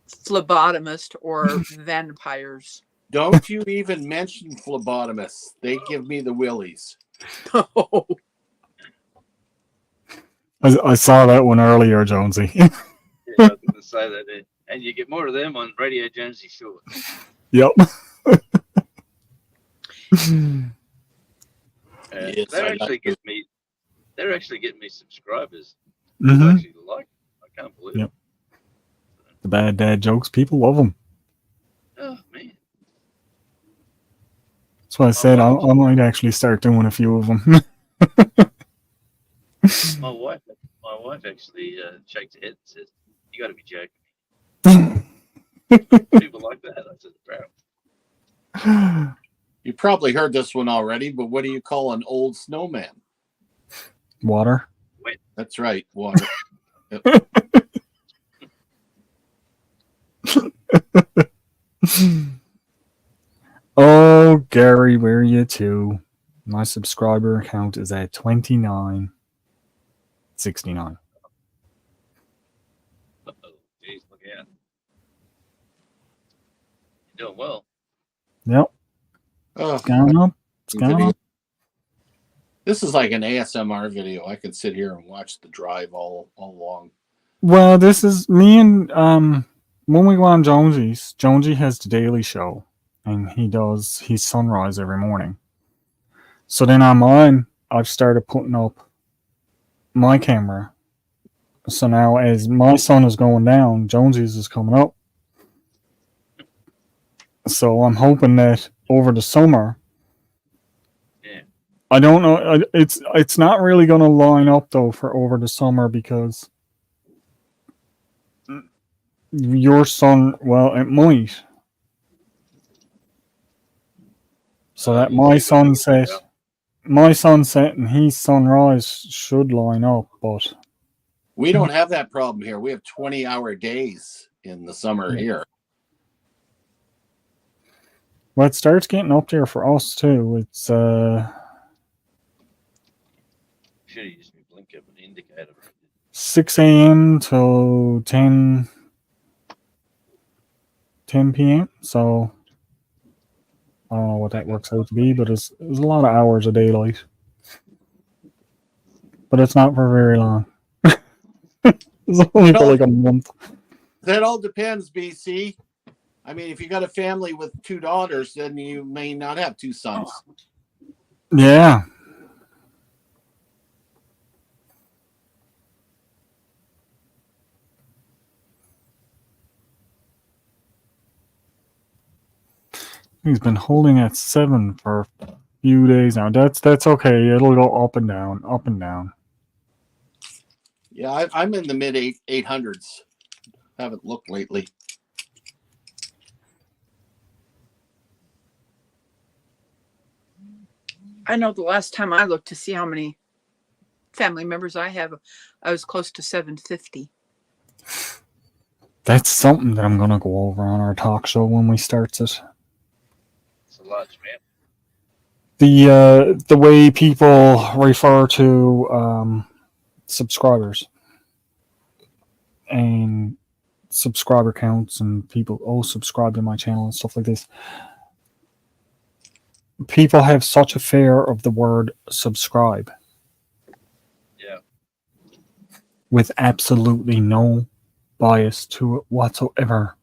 phlebotomist or vampires. Don't you even mention phlebotomists. They give me the willies. Oh, I saw that one earlier, Jonesy. Yeah, I was going to say that. And you get more of them on Radio Jonesy Shorts. Yep. Yes, They're I actually like getting me. They're actually getting me subscribers. People Mhm. actually like. I can't believe Yep. it. The bad dad jokes, people love them. Oh man, That's why I said I wife- might actually start doing a few of them. my wife. My wife actually shakes her head and says, "You got to be joking." People like that. I said, "Bro, You probably heard this one already, but what do you call an old snowman? Water. That's right, water. Oh, Gary, where are you to? My subscriber count is at 2969. geez, look out! You're doing well." Yep, Oh, it's gone up. It's gone video. up. This is like an ASMR video. I could sit here and watch the drive all along. Well, this is me and when we go on Jonesy's, Jonesy has the daily show and he does his sunrise every morning. So then on mine, I've started putting up my camera. So now as my sun is going down, Jonesy's is coming up. So I'm hoping that over the summer, Yeah. I don't know. It's not really going to line up though for over the summer because your sun, well, it might. So that We'll see what happens, bro. my sunset and his sunrise should line up, but We don't have that problem here. We have 20-hour days in the summer here. well, it starts getting up there for us too. It's Should have used my blinker, but indicator. 6 a.m. till 10 p.m. So I don't know what that works out to be, but it's a lot of hours of daylight. But it's not for very long. It's only for like a month. That all depends, BC. I mean, if you got a family with 2 daughters, then you may not have 2 sons. Yeah. He's been holding at 7 for a few days now. That's okay. It'll go up and down, up and down. Yeah, I'm in the mid 800s. Haven't looked lately. I know the last time I looked to see how many family members I have, I was close to 750. That's something that I'm gonna go over on our talk show when we start it. It's a large man. The way people refer to subscribers and subscriber counts and people subscribe to my channel and stuff like this. People have such a fear of the word subscribe. Yeah. With absolutely no bias to it whatsoever.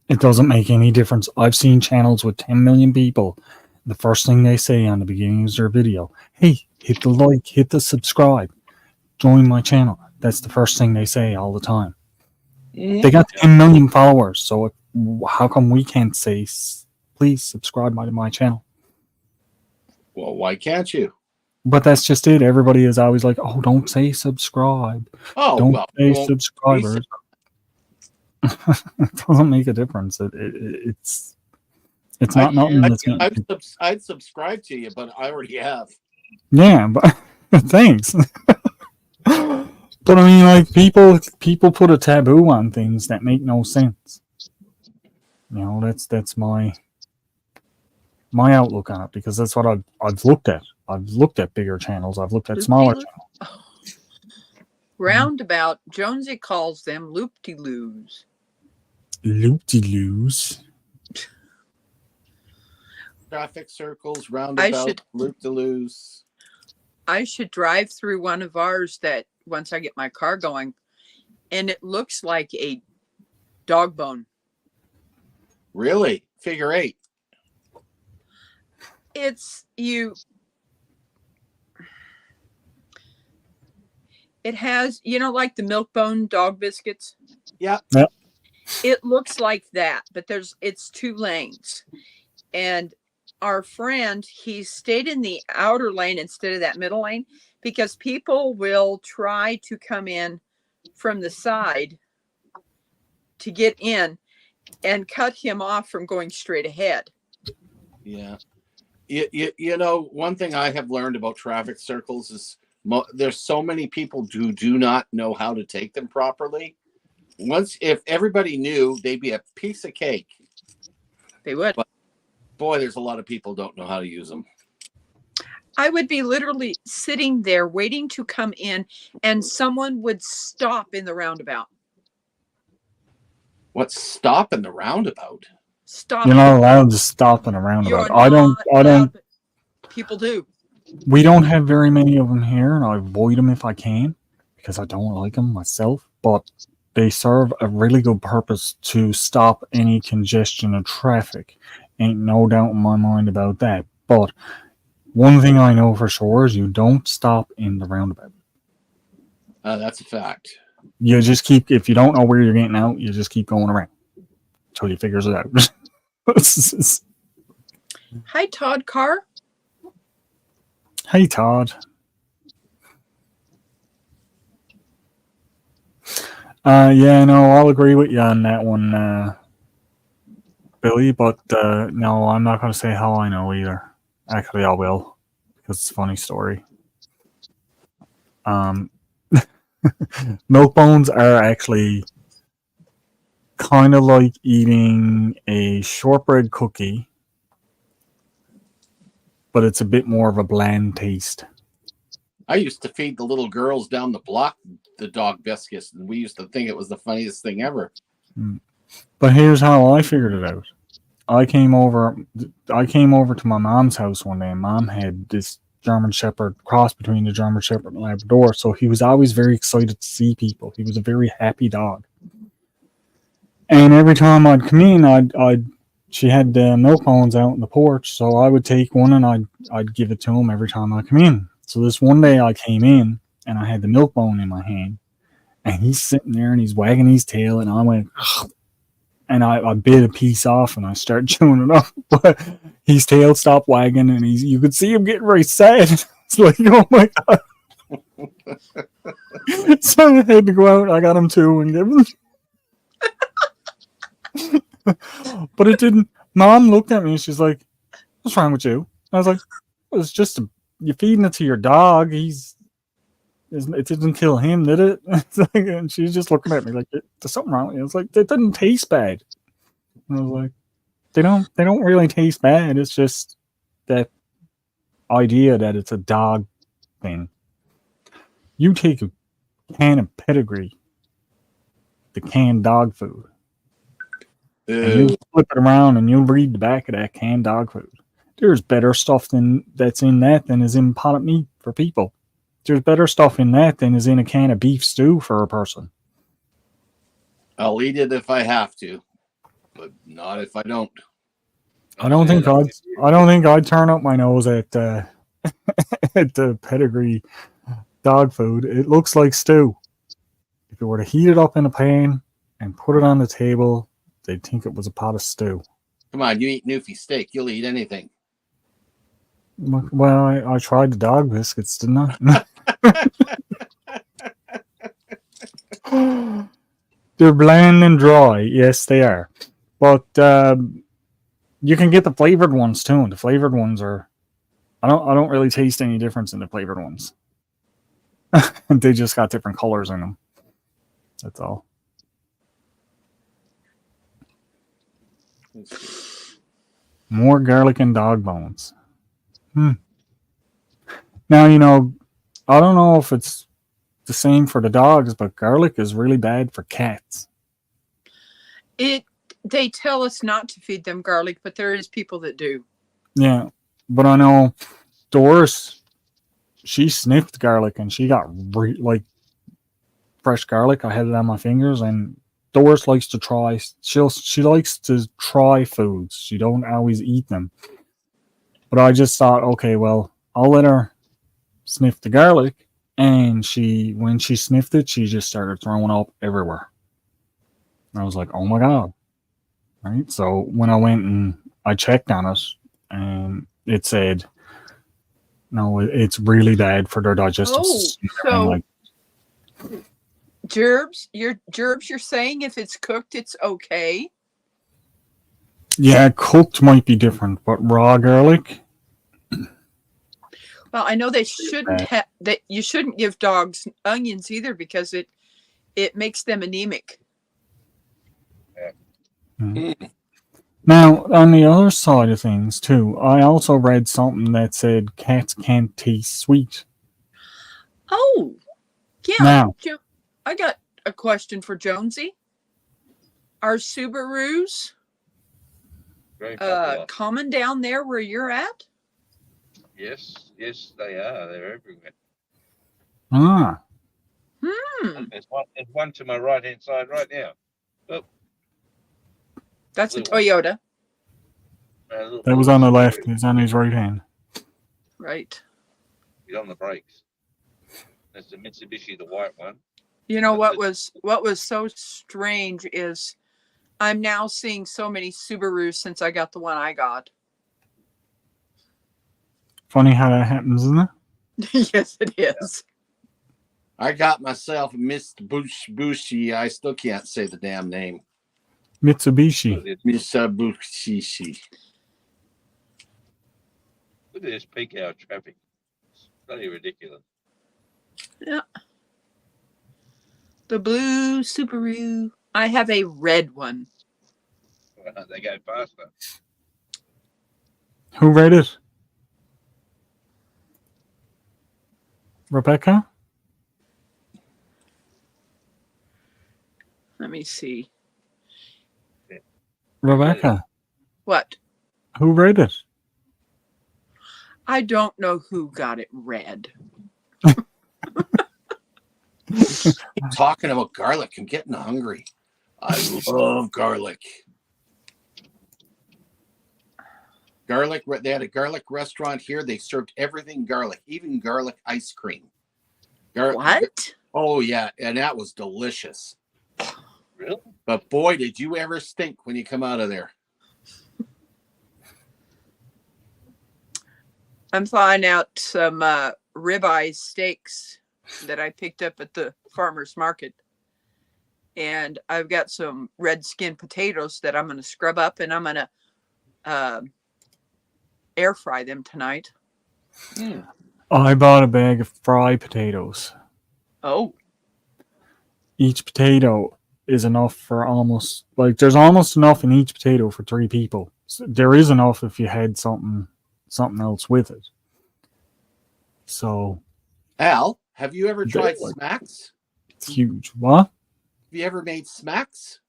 It doesn't make any difference. I've seen channels with 10 million people. The first thing they say on the beginning of their video, hey, hit the like, hit the subscribe, join my channel. That's the first thing they say all the time. They got 10 million followers, so how come we can't say, please subscribe to my channel? Well, why can't you? But that's just it. Everybody is always like, "Oh, don't say subscribe. Oh Don't well, say well, subscribers." It doesn't make a difference. It's not nothing that's getting. I'd subscribe to you, but I already have. Yeah, but thanks. But I mean, like people put a taboo on things that make no sense. You know, that's my outlook on it, because that's what I've looked at. I've looked at bigger channels. I've looked at smaller channels. Roundabout, Jonesy calls them loop-de-loos. Loop-de-loos. Traffic circles, roundabout, loop-de-loos. I should drive through one of ours that once I get my car going, and it looks like a dog bone. Really? Figure 8. It's you. It has, like the milk bone dog biscuits. Yeah. Yep. It looks like that, but it's 2 lanes. And our friend, he stayed in the outer lane instead of that middle lane, because people will try to come in from the side to get in and cut him off from going straight ahead. Yeah. You know, one thing I have learned about traffic circles is there's so many people who do not know how to take them properly. If everybody knew, they'd be a piece of cake. They would. But boy, there's a lot of people don't know how to use them. I would be literally sitting there waiting to come in, and someone would stop in the roundabout. What, stop in the roundabout? Stop. You're not allowed to stop in a roundabout. You're I don't. allowed, people do. We don't have very many of them here, and I avoid them if I can, because I don't like them myself. But they serve a really good purpose to stop any congestion of traffic. Ain't no doubt in my mind about that. But one thing I know for sure is you don't stop in the roundabout. That's a fact. You just keep, if you don't know where you're getting out, you just keep going around until you figures it out. Hi, Todd Carr. Hey, Todd. Yeah, no, I'll agree with you on that one, Billy, but no, I'm not going to say how I know either. Actually, I will, because it's a funny story. Milk bones are actually kind of like eating a shortbread cookie, but it's a bit more of a bland taste. I used to feed the little girls down the block the dog biscuits, and we used to think it was the funniest thing ever. But here's how I figured it out. I came over to my mom's house one day, and Mom had this German Shepherd, cross between the German Shepherd and Labrador, so he was always very excited to see people. He was a very happy dog. And every time I'd come in, she had milk bones out in the porch, so I would take one and I'd give it to him every time I come in. So this one day I came in and I had the milk bone in my hand, and he's sitting there and he's wagging his tail, and I went, and I bit a piece off and I started chewing it up, but his tail stopped wagging and you could see him getting very sad. It's like, oh my God. So I had to go out and I got him two and give him. But it didn't. Mom looked at me and she's like, what's wrong with you? I was like, well, it's just you're feeding it to your dog. It didn't kill him, did it? And she's just looking at me like, there's something wrong with you. I was like, it doesn't taste bad. And I was like, they don't really taste bad. It's just that idea that it's a dog thing. You take a can of Pedigree, the canned dog food, and you flip it around and you'll read the back of that canned dog food. There's better stuff that's in that than is in potted meat for people. There's better stuff in that than is in a can of beef stew for a person. I'll eat it if I have to, but not if I don't. I don't think I'd turn up my nose at at the Pedigree dog food. It looks like stew. If you were to heat it up in a pan and put it on the table, they'd think it was a pot of stew. Come on, you eat Newfie steak. You'll eat anything. Well, I tried the dog biscuits, didn't I? They're bland and dry. Yes, they are. But you can get the flavored ones too. And the flavored ones are. I don't really taste any difference in the flavored ones. They just got different colors in them. That's all. More garlic and dog bones. Now, I don't know if it's the same for the dogs, but garlic is really bad for cats. They tell us not to feed them garlic, but there is people that do. Yeah, but I know Doris, she sniffed garlic and she got like fresh garlic. I had it on my fingers, and Doris likes to try. She likes to try foods. She don't always eat them. But I just thought, okay, well, I'll let her sniff the garlic, and when she sniffed it, she just started throwing up everywhere. And I was like, oh my god! Right. So when I went and I checked on it, and it said, no, it's really bad for their digestive system. So Like, gerbs, you're saying if it's cooked, it's okay. yeah, cooked might be different, but raw garlic. Well, I know they shouldn't have that. You shouldn't give dogs onions either because it makes them anemic. Now, on the other side of things, too, I also read something that said cats can't taste sweet. Oh, yeah. Now, I got a question for Jonesy. Are Subarus Very popular. common down there where you're at? Yes, they are. They're everywhere. There's one to my right hand side right now. Oh, That's a Little one. Toyota, that was on the left. It's on his right hand. right? He's on the brakes. That's the Mitsubishi, the white one. You know what was so strange is I'm now seeing so many Subarus since I got the one I got. Funny how that happens, isn't it? Yes, it is. I got myself a Mitsubishi. I still can't say the damn name. Mitsubishi. Mitsubishi. Look at this peak hour traffic. It's bloody ridiculous. Yeah. The blue Subaru. I have a red one. They go faster. Who read it? Rebecca? Let me see. Rebecca. What? Who read it? I don't know who got it red. Talking about garlic, I'm getting hungry. I love garlic. Garlic. They had a garlic restaurant here. They served everything garlic, even garlic ice cream. What? Oh yeah, and that was delicious. Really? But boy, did you ever stink when you come out of there. I'm thawing out some ribeye steaks that I picked up at the farmer's market. And I've got some red skin potatoes that I'm going to scrub up, and I'm going to air fry them tonight. I bought a bag of fried potatoes. Oh, Each potato is enough for there's almost enough in each potato for 3 people. So there is enough if you had something else with it. So, Al, have you ever tried smacks? it's huge. What? Have you ever made smacks?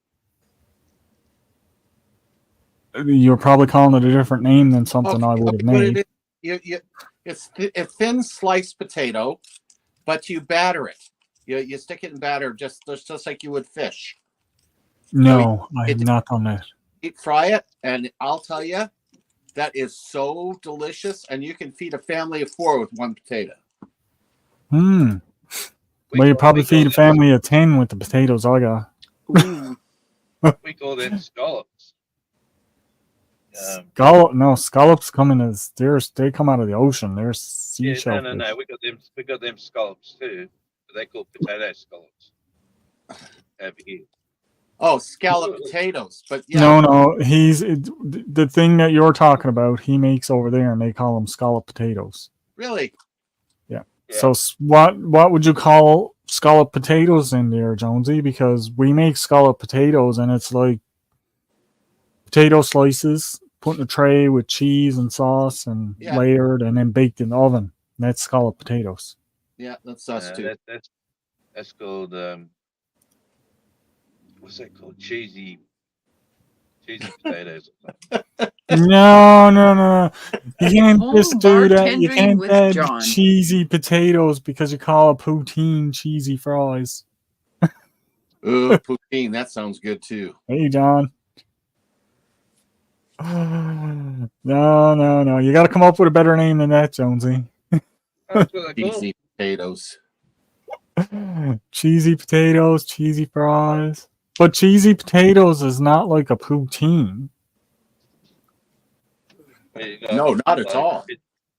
You're probably calling it a different name than something I would have What made. it is, it's a thin sliced potato, but you batter it. You stick it in batter just like you would fish. No, I have not done that. Deep fry it, and I'll tell you, that is so delicious, and you can feed a family of 4 with 1 potato. Well, you probably feed a family of 10 with the potatoes I got. We call them scallops. Scallops come in as they come out of the ocean. They're seashell. No. We got them scallops too. But they call potato scallops over here. Oh, scallop potatoes. But yeah, No. The thing that you're talking about. He makes over there, and they call them scallop potatoes. really. Yeah. So what would you call scallop potatoes in there, Jonesy? Because we make scallop potatoes, and it's like potato slices put in a tray with cheese and sauce and layered, and then baked in the oven. That's scallop potatoes. Yeah, that's us too. That's called what's that called? Cheesy potatoes. No. You can't just do that. You Bartending can't with add John. cheesy potatoes because you call a poutine cheesy fries. Oh, poutine. That sounds good too. Hey, John. No. You got to come up with a better name than that, Jonesy. That's what they call. Cheesy potatoes. Cheesy potatoes, cheesy fries. But cheesy potatoes is not like a poutine. No, not at all.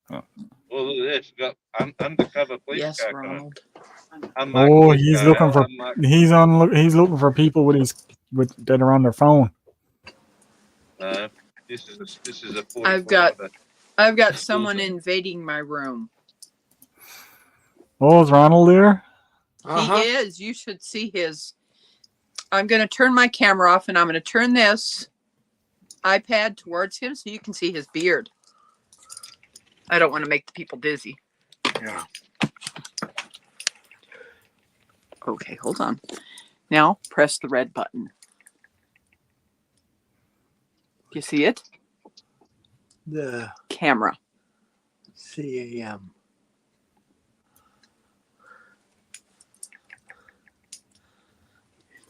Well, look at this. Got undercover police car coming. Oh, he's looking for he's looking for people that are on their phone. This is a 44. I've got someone invading my room. Oh, is Ronald there? He is. You should see his. I'm going to turn my camera off, and I'm going to turn this iPad towards him so you can see his beard. I don't want to make the people dizzy. Yeah. Okay, hold on. Now press the red button. You see it? The Camera. CAM.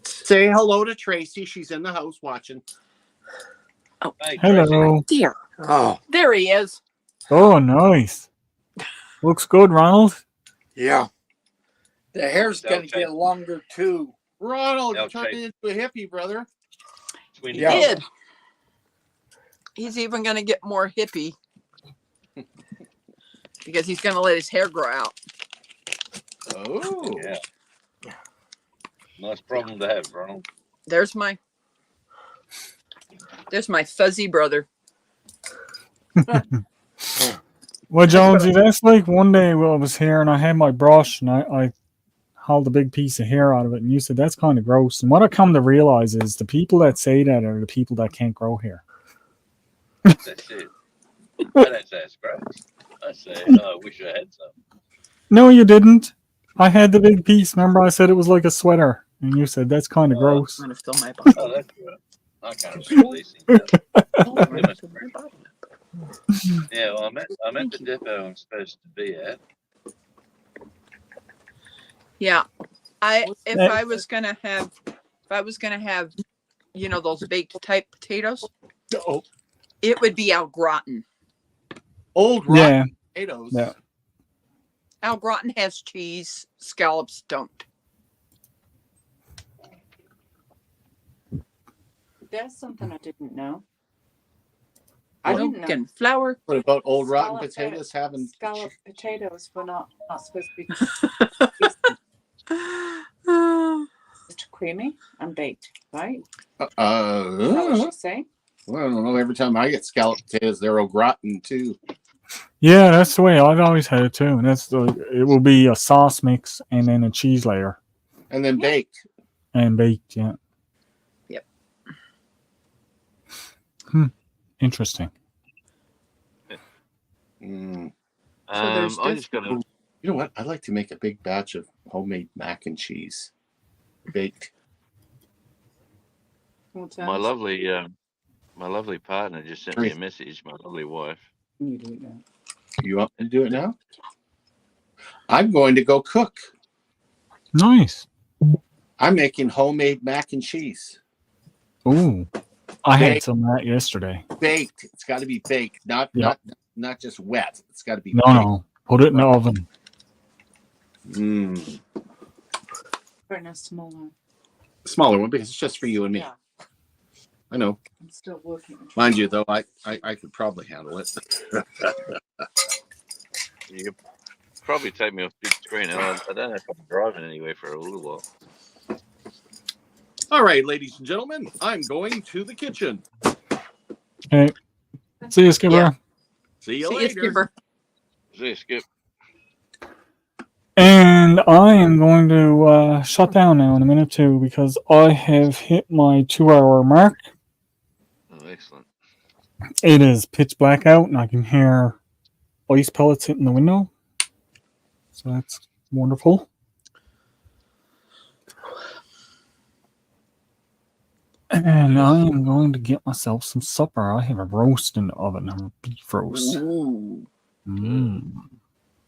Say hello to Tracy. She's in the house watching. Oh, Hey, hello. There. Oh, There he is. Oh, nice. Looks good, Ronald. yeah. The hair's going to get longer too. Ronald, you turned into a hippie, brother. He did. He's even going to get more hippie because he's going to let his hair grow out. Oh. Yeah. Nice problem to have, Ronald. There's my fuzzy brother. Well, Jonesy, that's like one day when I was here and I had my brush and I hauled a big piece of hair out of it, and you said that's kind of gross. And what I come to realize is the people that say that are the people that can't grow hair. That's it. I don't say it's gross. I say, I wish I had some. No, you didn't. I had the big piece. Remember, I said it was like a sweater, and you said that's kind of gross. I'm going to fill my bottle. Oh, that's good. I can't remember these things. Yeah, well, I'm at the depot I'm supposed to be at. Yeah, if I was gonna have, you know, those baked type potatoes, it would be au gratin. Old rotten potatoes. Yeah. Au gratin has cheese. Scallops don't. That's something I didn't know. I didn't know. And flour. What about old rotten potatoes having scallop potatoes were not supposed to be just creamy and baked, right? Is that what you say? Well, I don't know. Every time I get scallop potatoes, they're au gratin too. Yeah, that's the way I've always had it too. And it will be a sauce mix and then a cheese layer. And then baked. And baked, yeah. Yep. Interesting. I just got to. You know what? I'd like to make a big batch of homemade mac and cheese, baked. My lovely partner just sent me a message. My lovely wife. You do it now. You want me to do it now? I'm going to go cook. Nice. I'm making homemade mac and cheese. Ooh, I had some of that yesterday. Baked. It's got to be baked, not just wet. It's got to be. No. Put it in the oven. For a smaller. Smaller one because it's just for you and me. Yeah. I know. I'm still looking. Mind you, though, I could probably handle it. You could probably take me off big screen. I don't know if I'm driving anywhere for a little while. All right, ladies and gentlemen, I'm going to the kitchen. Hey, see you, Skipper. Yeah. See you See you, later. Skipper. See you, Skip. And I am going to shut down now in a minute too because I have hit my 2-hour mark. Oh, excellent. It is pitch black out and I can hear ice pellets hitting the window. So that's wonderful. And I am going to get myself some supper. I have a roast in the oven, a beef roast. Ooh.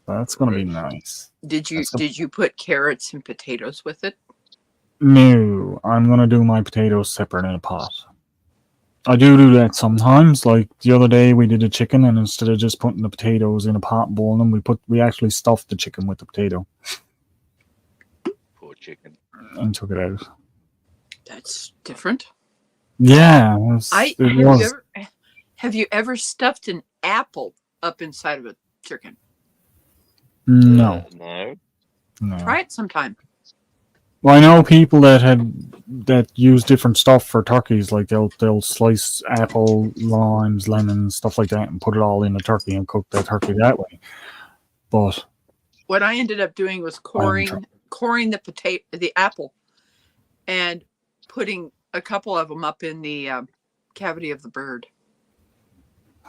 That's going to be nice. Did you put carrots and potatoes with it? No, I'm going to do my potatoes separate in a pot. I do that sometimes. Like the other day, we did a chicken, and instead of just putting the potatoes in a pot and boiling them, we actually stuffed the chicken with the potato. Poor chicken. And took it out. That's different. Yeah, Have you ever stuffed an apple up inside of a chicken? No. No. Try it sometime. Well, I know people that use different stuff for turkeys. Like they'll slice apple, limes, lemons, stuff like that, and put it all in the turkey and cook the turkey that way. But what I ended up doing was coring the apple, and putting a couple of them up in the cavity of the bird.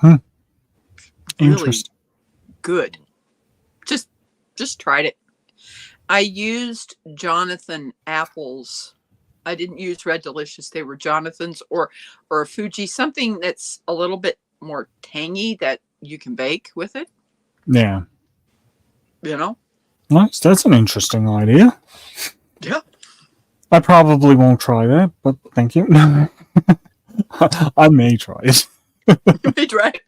Really interesting. Good. Just tried it. I used Jonathan apples. I didn't use Red Delicious. They were Jonathan's or Fuji, something that's a little bit more tangy that you can bake with it. Yeah. You know? Nice. That's an interesting idea. Yeah. I probably won't try that, but thank you. I may try it. You may try it.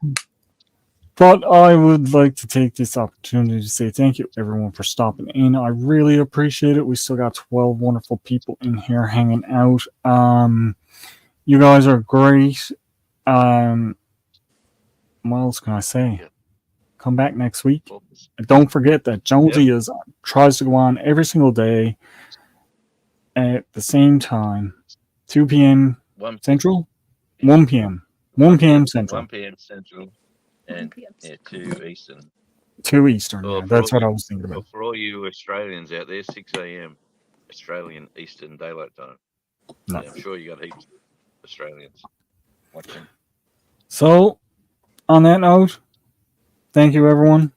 But I would like to take this opportunity to say thank you, everyone, for stopping in. I really appreciate it. We still got 12 wonderful people in here hanging out. You guys are great. What else can I say? Come back next week. And don't forget that Jonesy tries to go on every single day at the same time, 2 p.m. Central, 1 p.m. 1 p.m. Central. 1 p.m. Central. And 2 Eastern. 2 Eastern, yeah. That's what I was thinking about. For all you Australians out there, 6 a.m. Australian Eastern Daylight Time. No. Yeah, I'm sure you got heaps of Australians watching. So, on that note, thank you, everyone.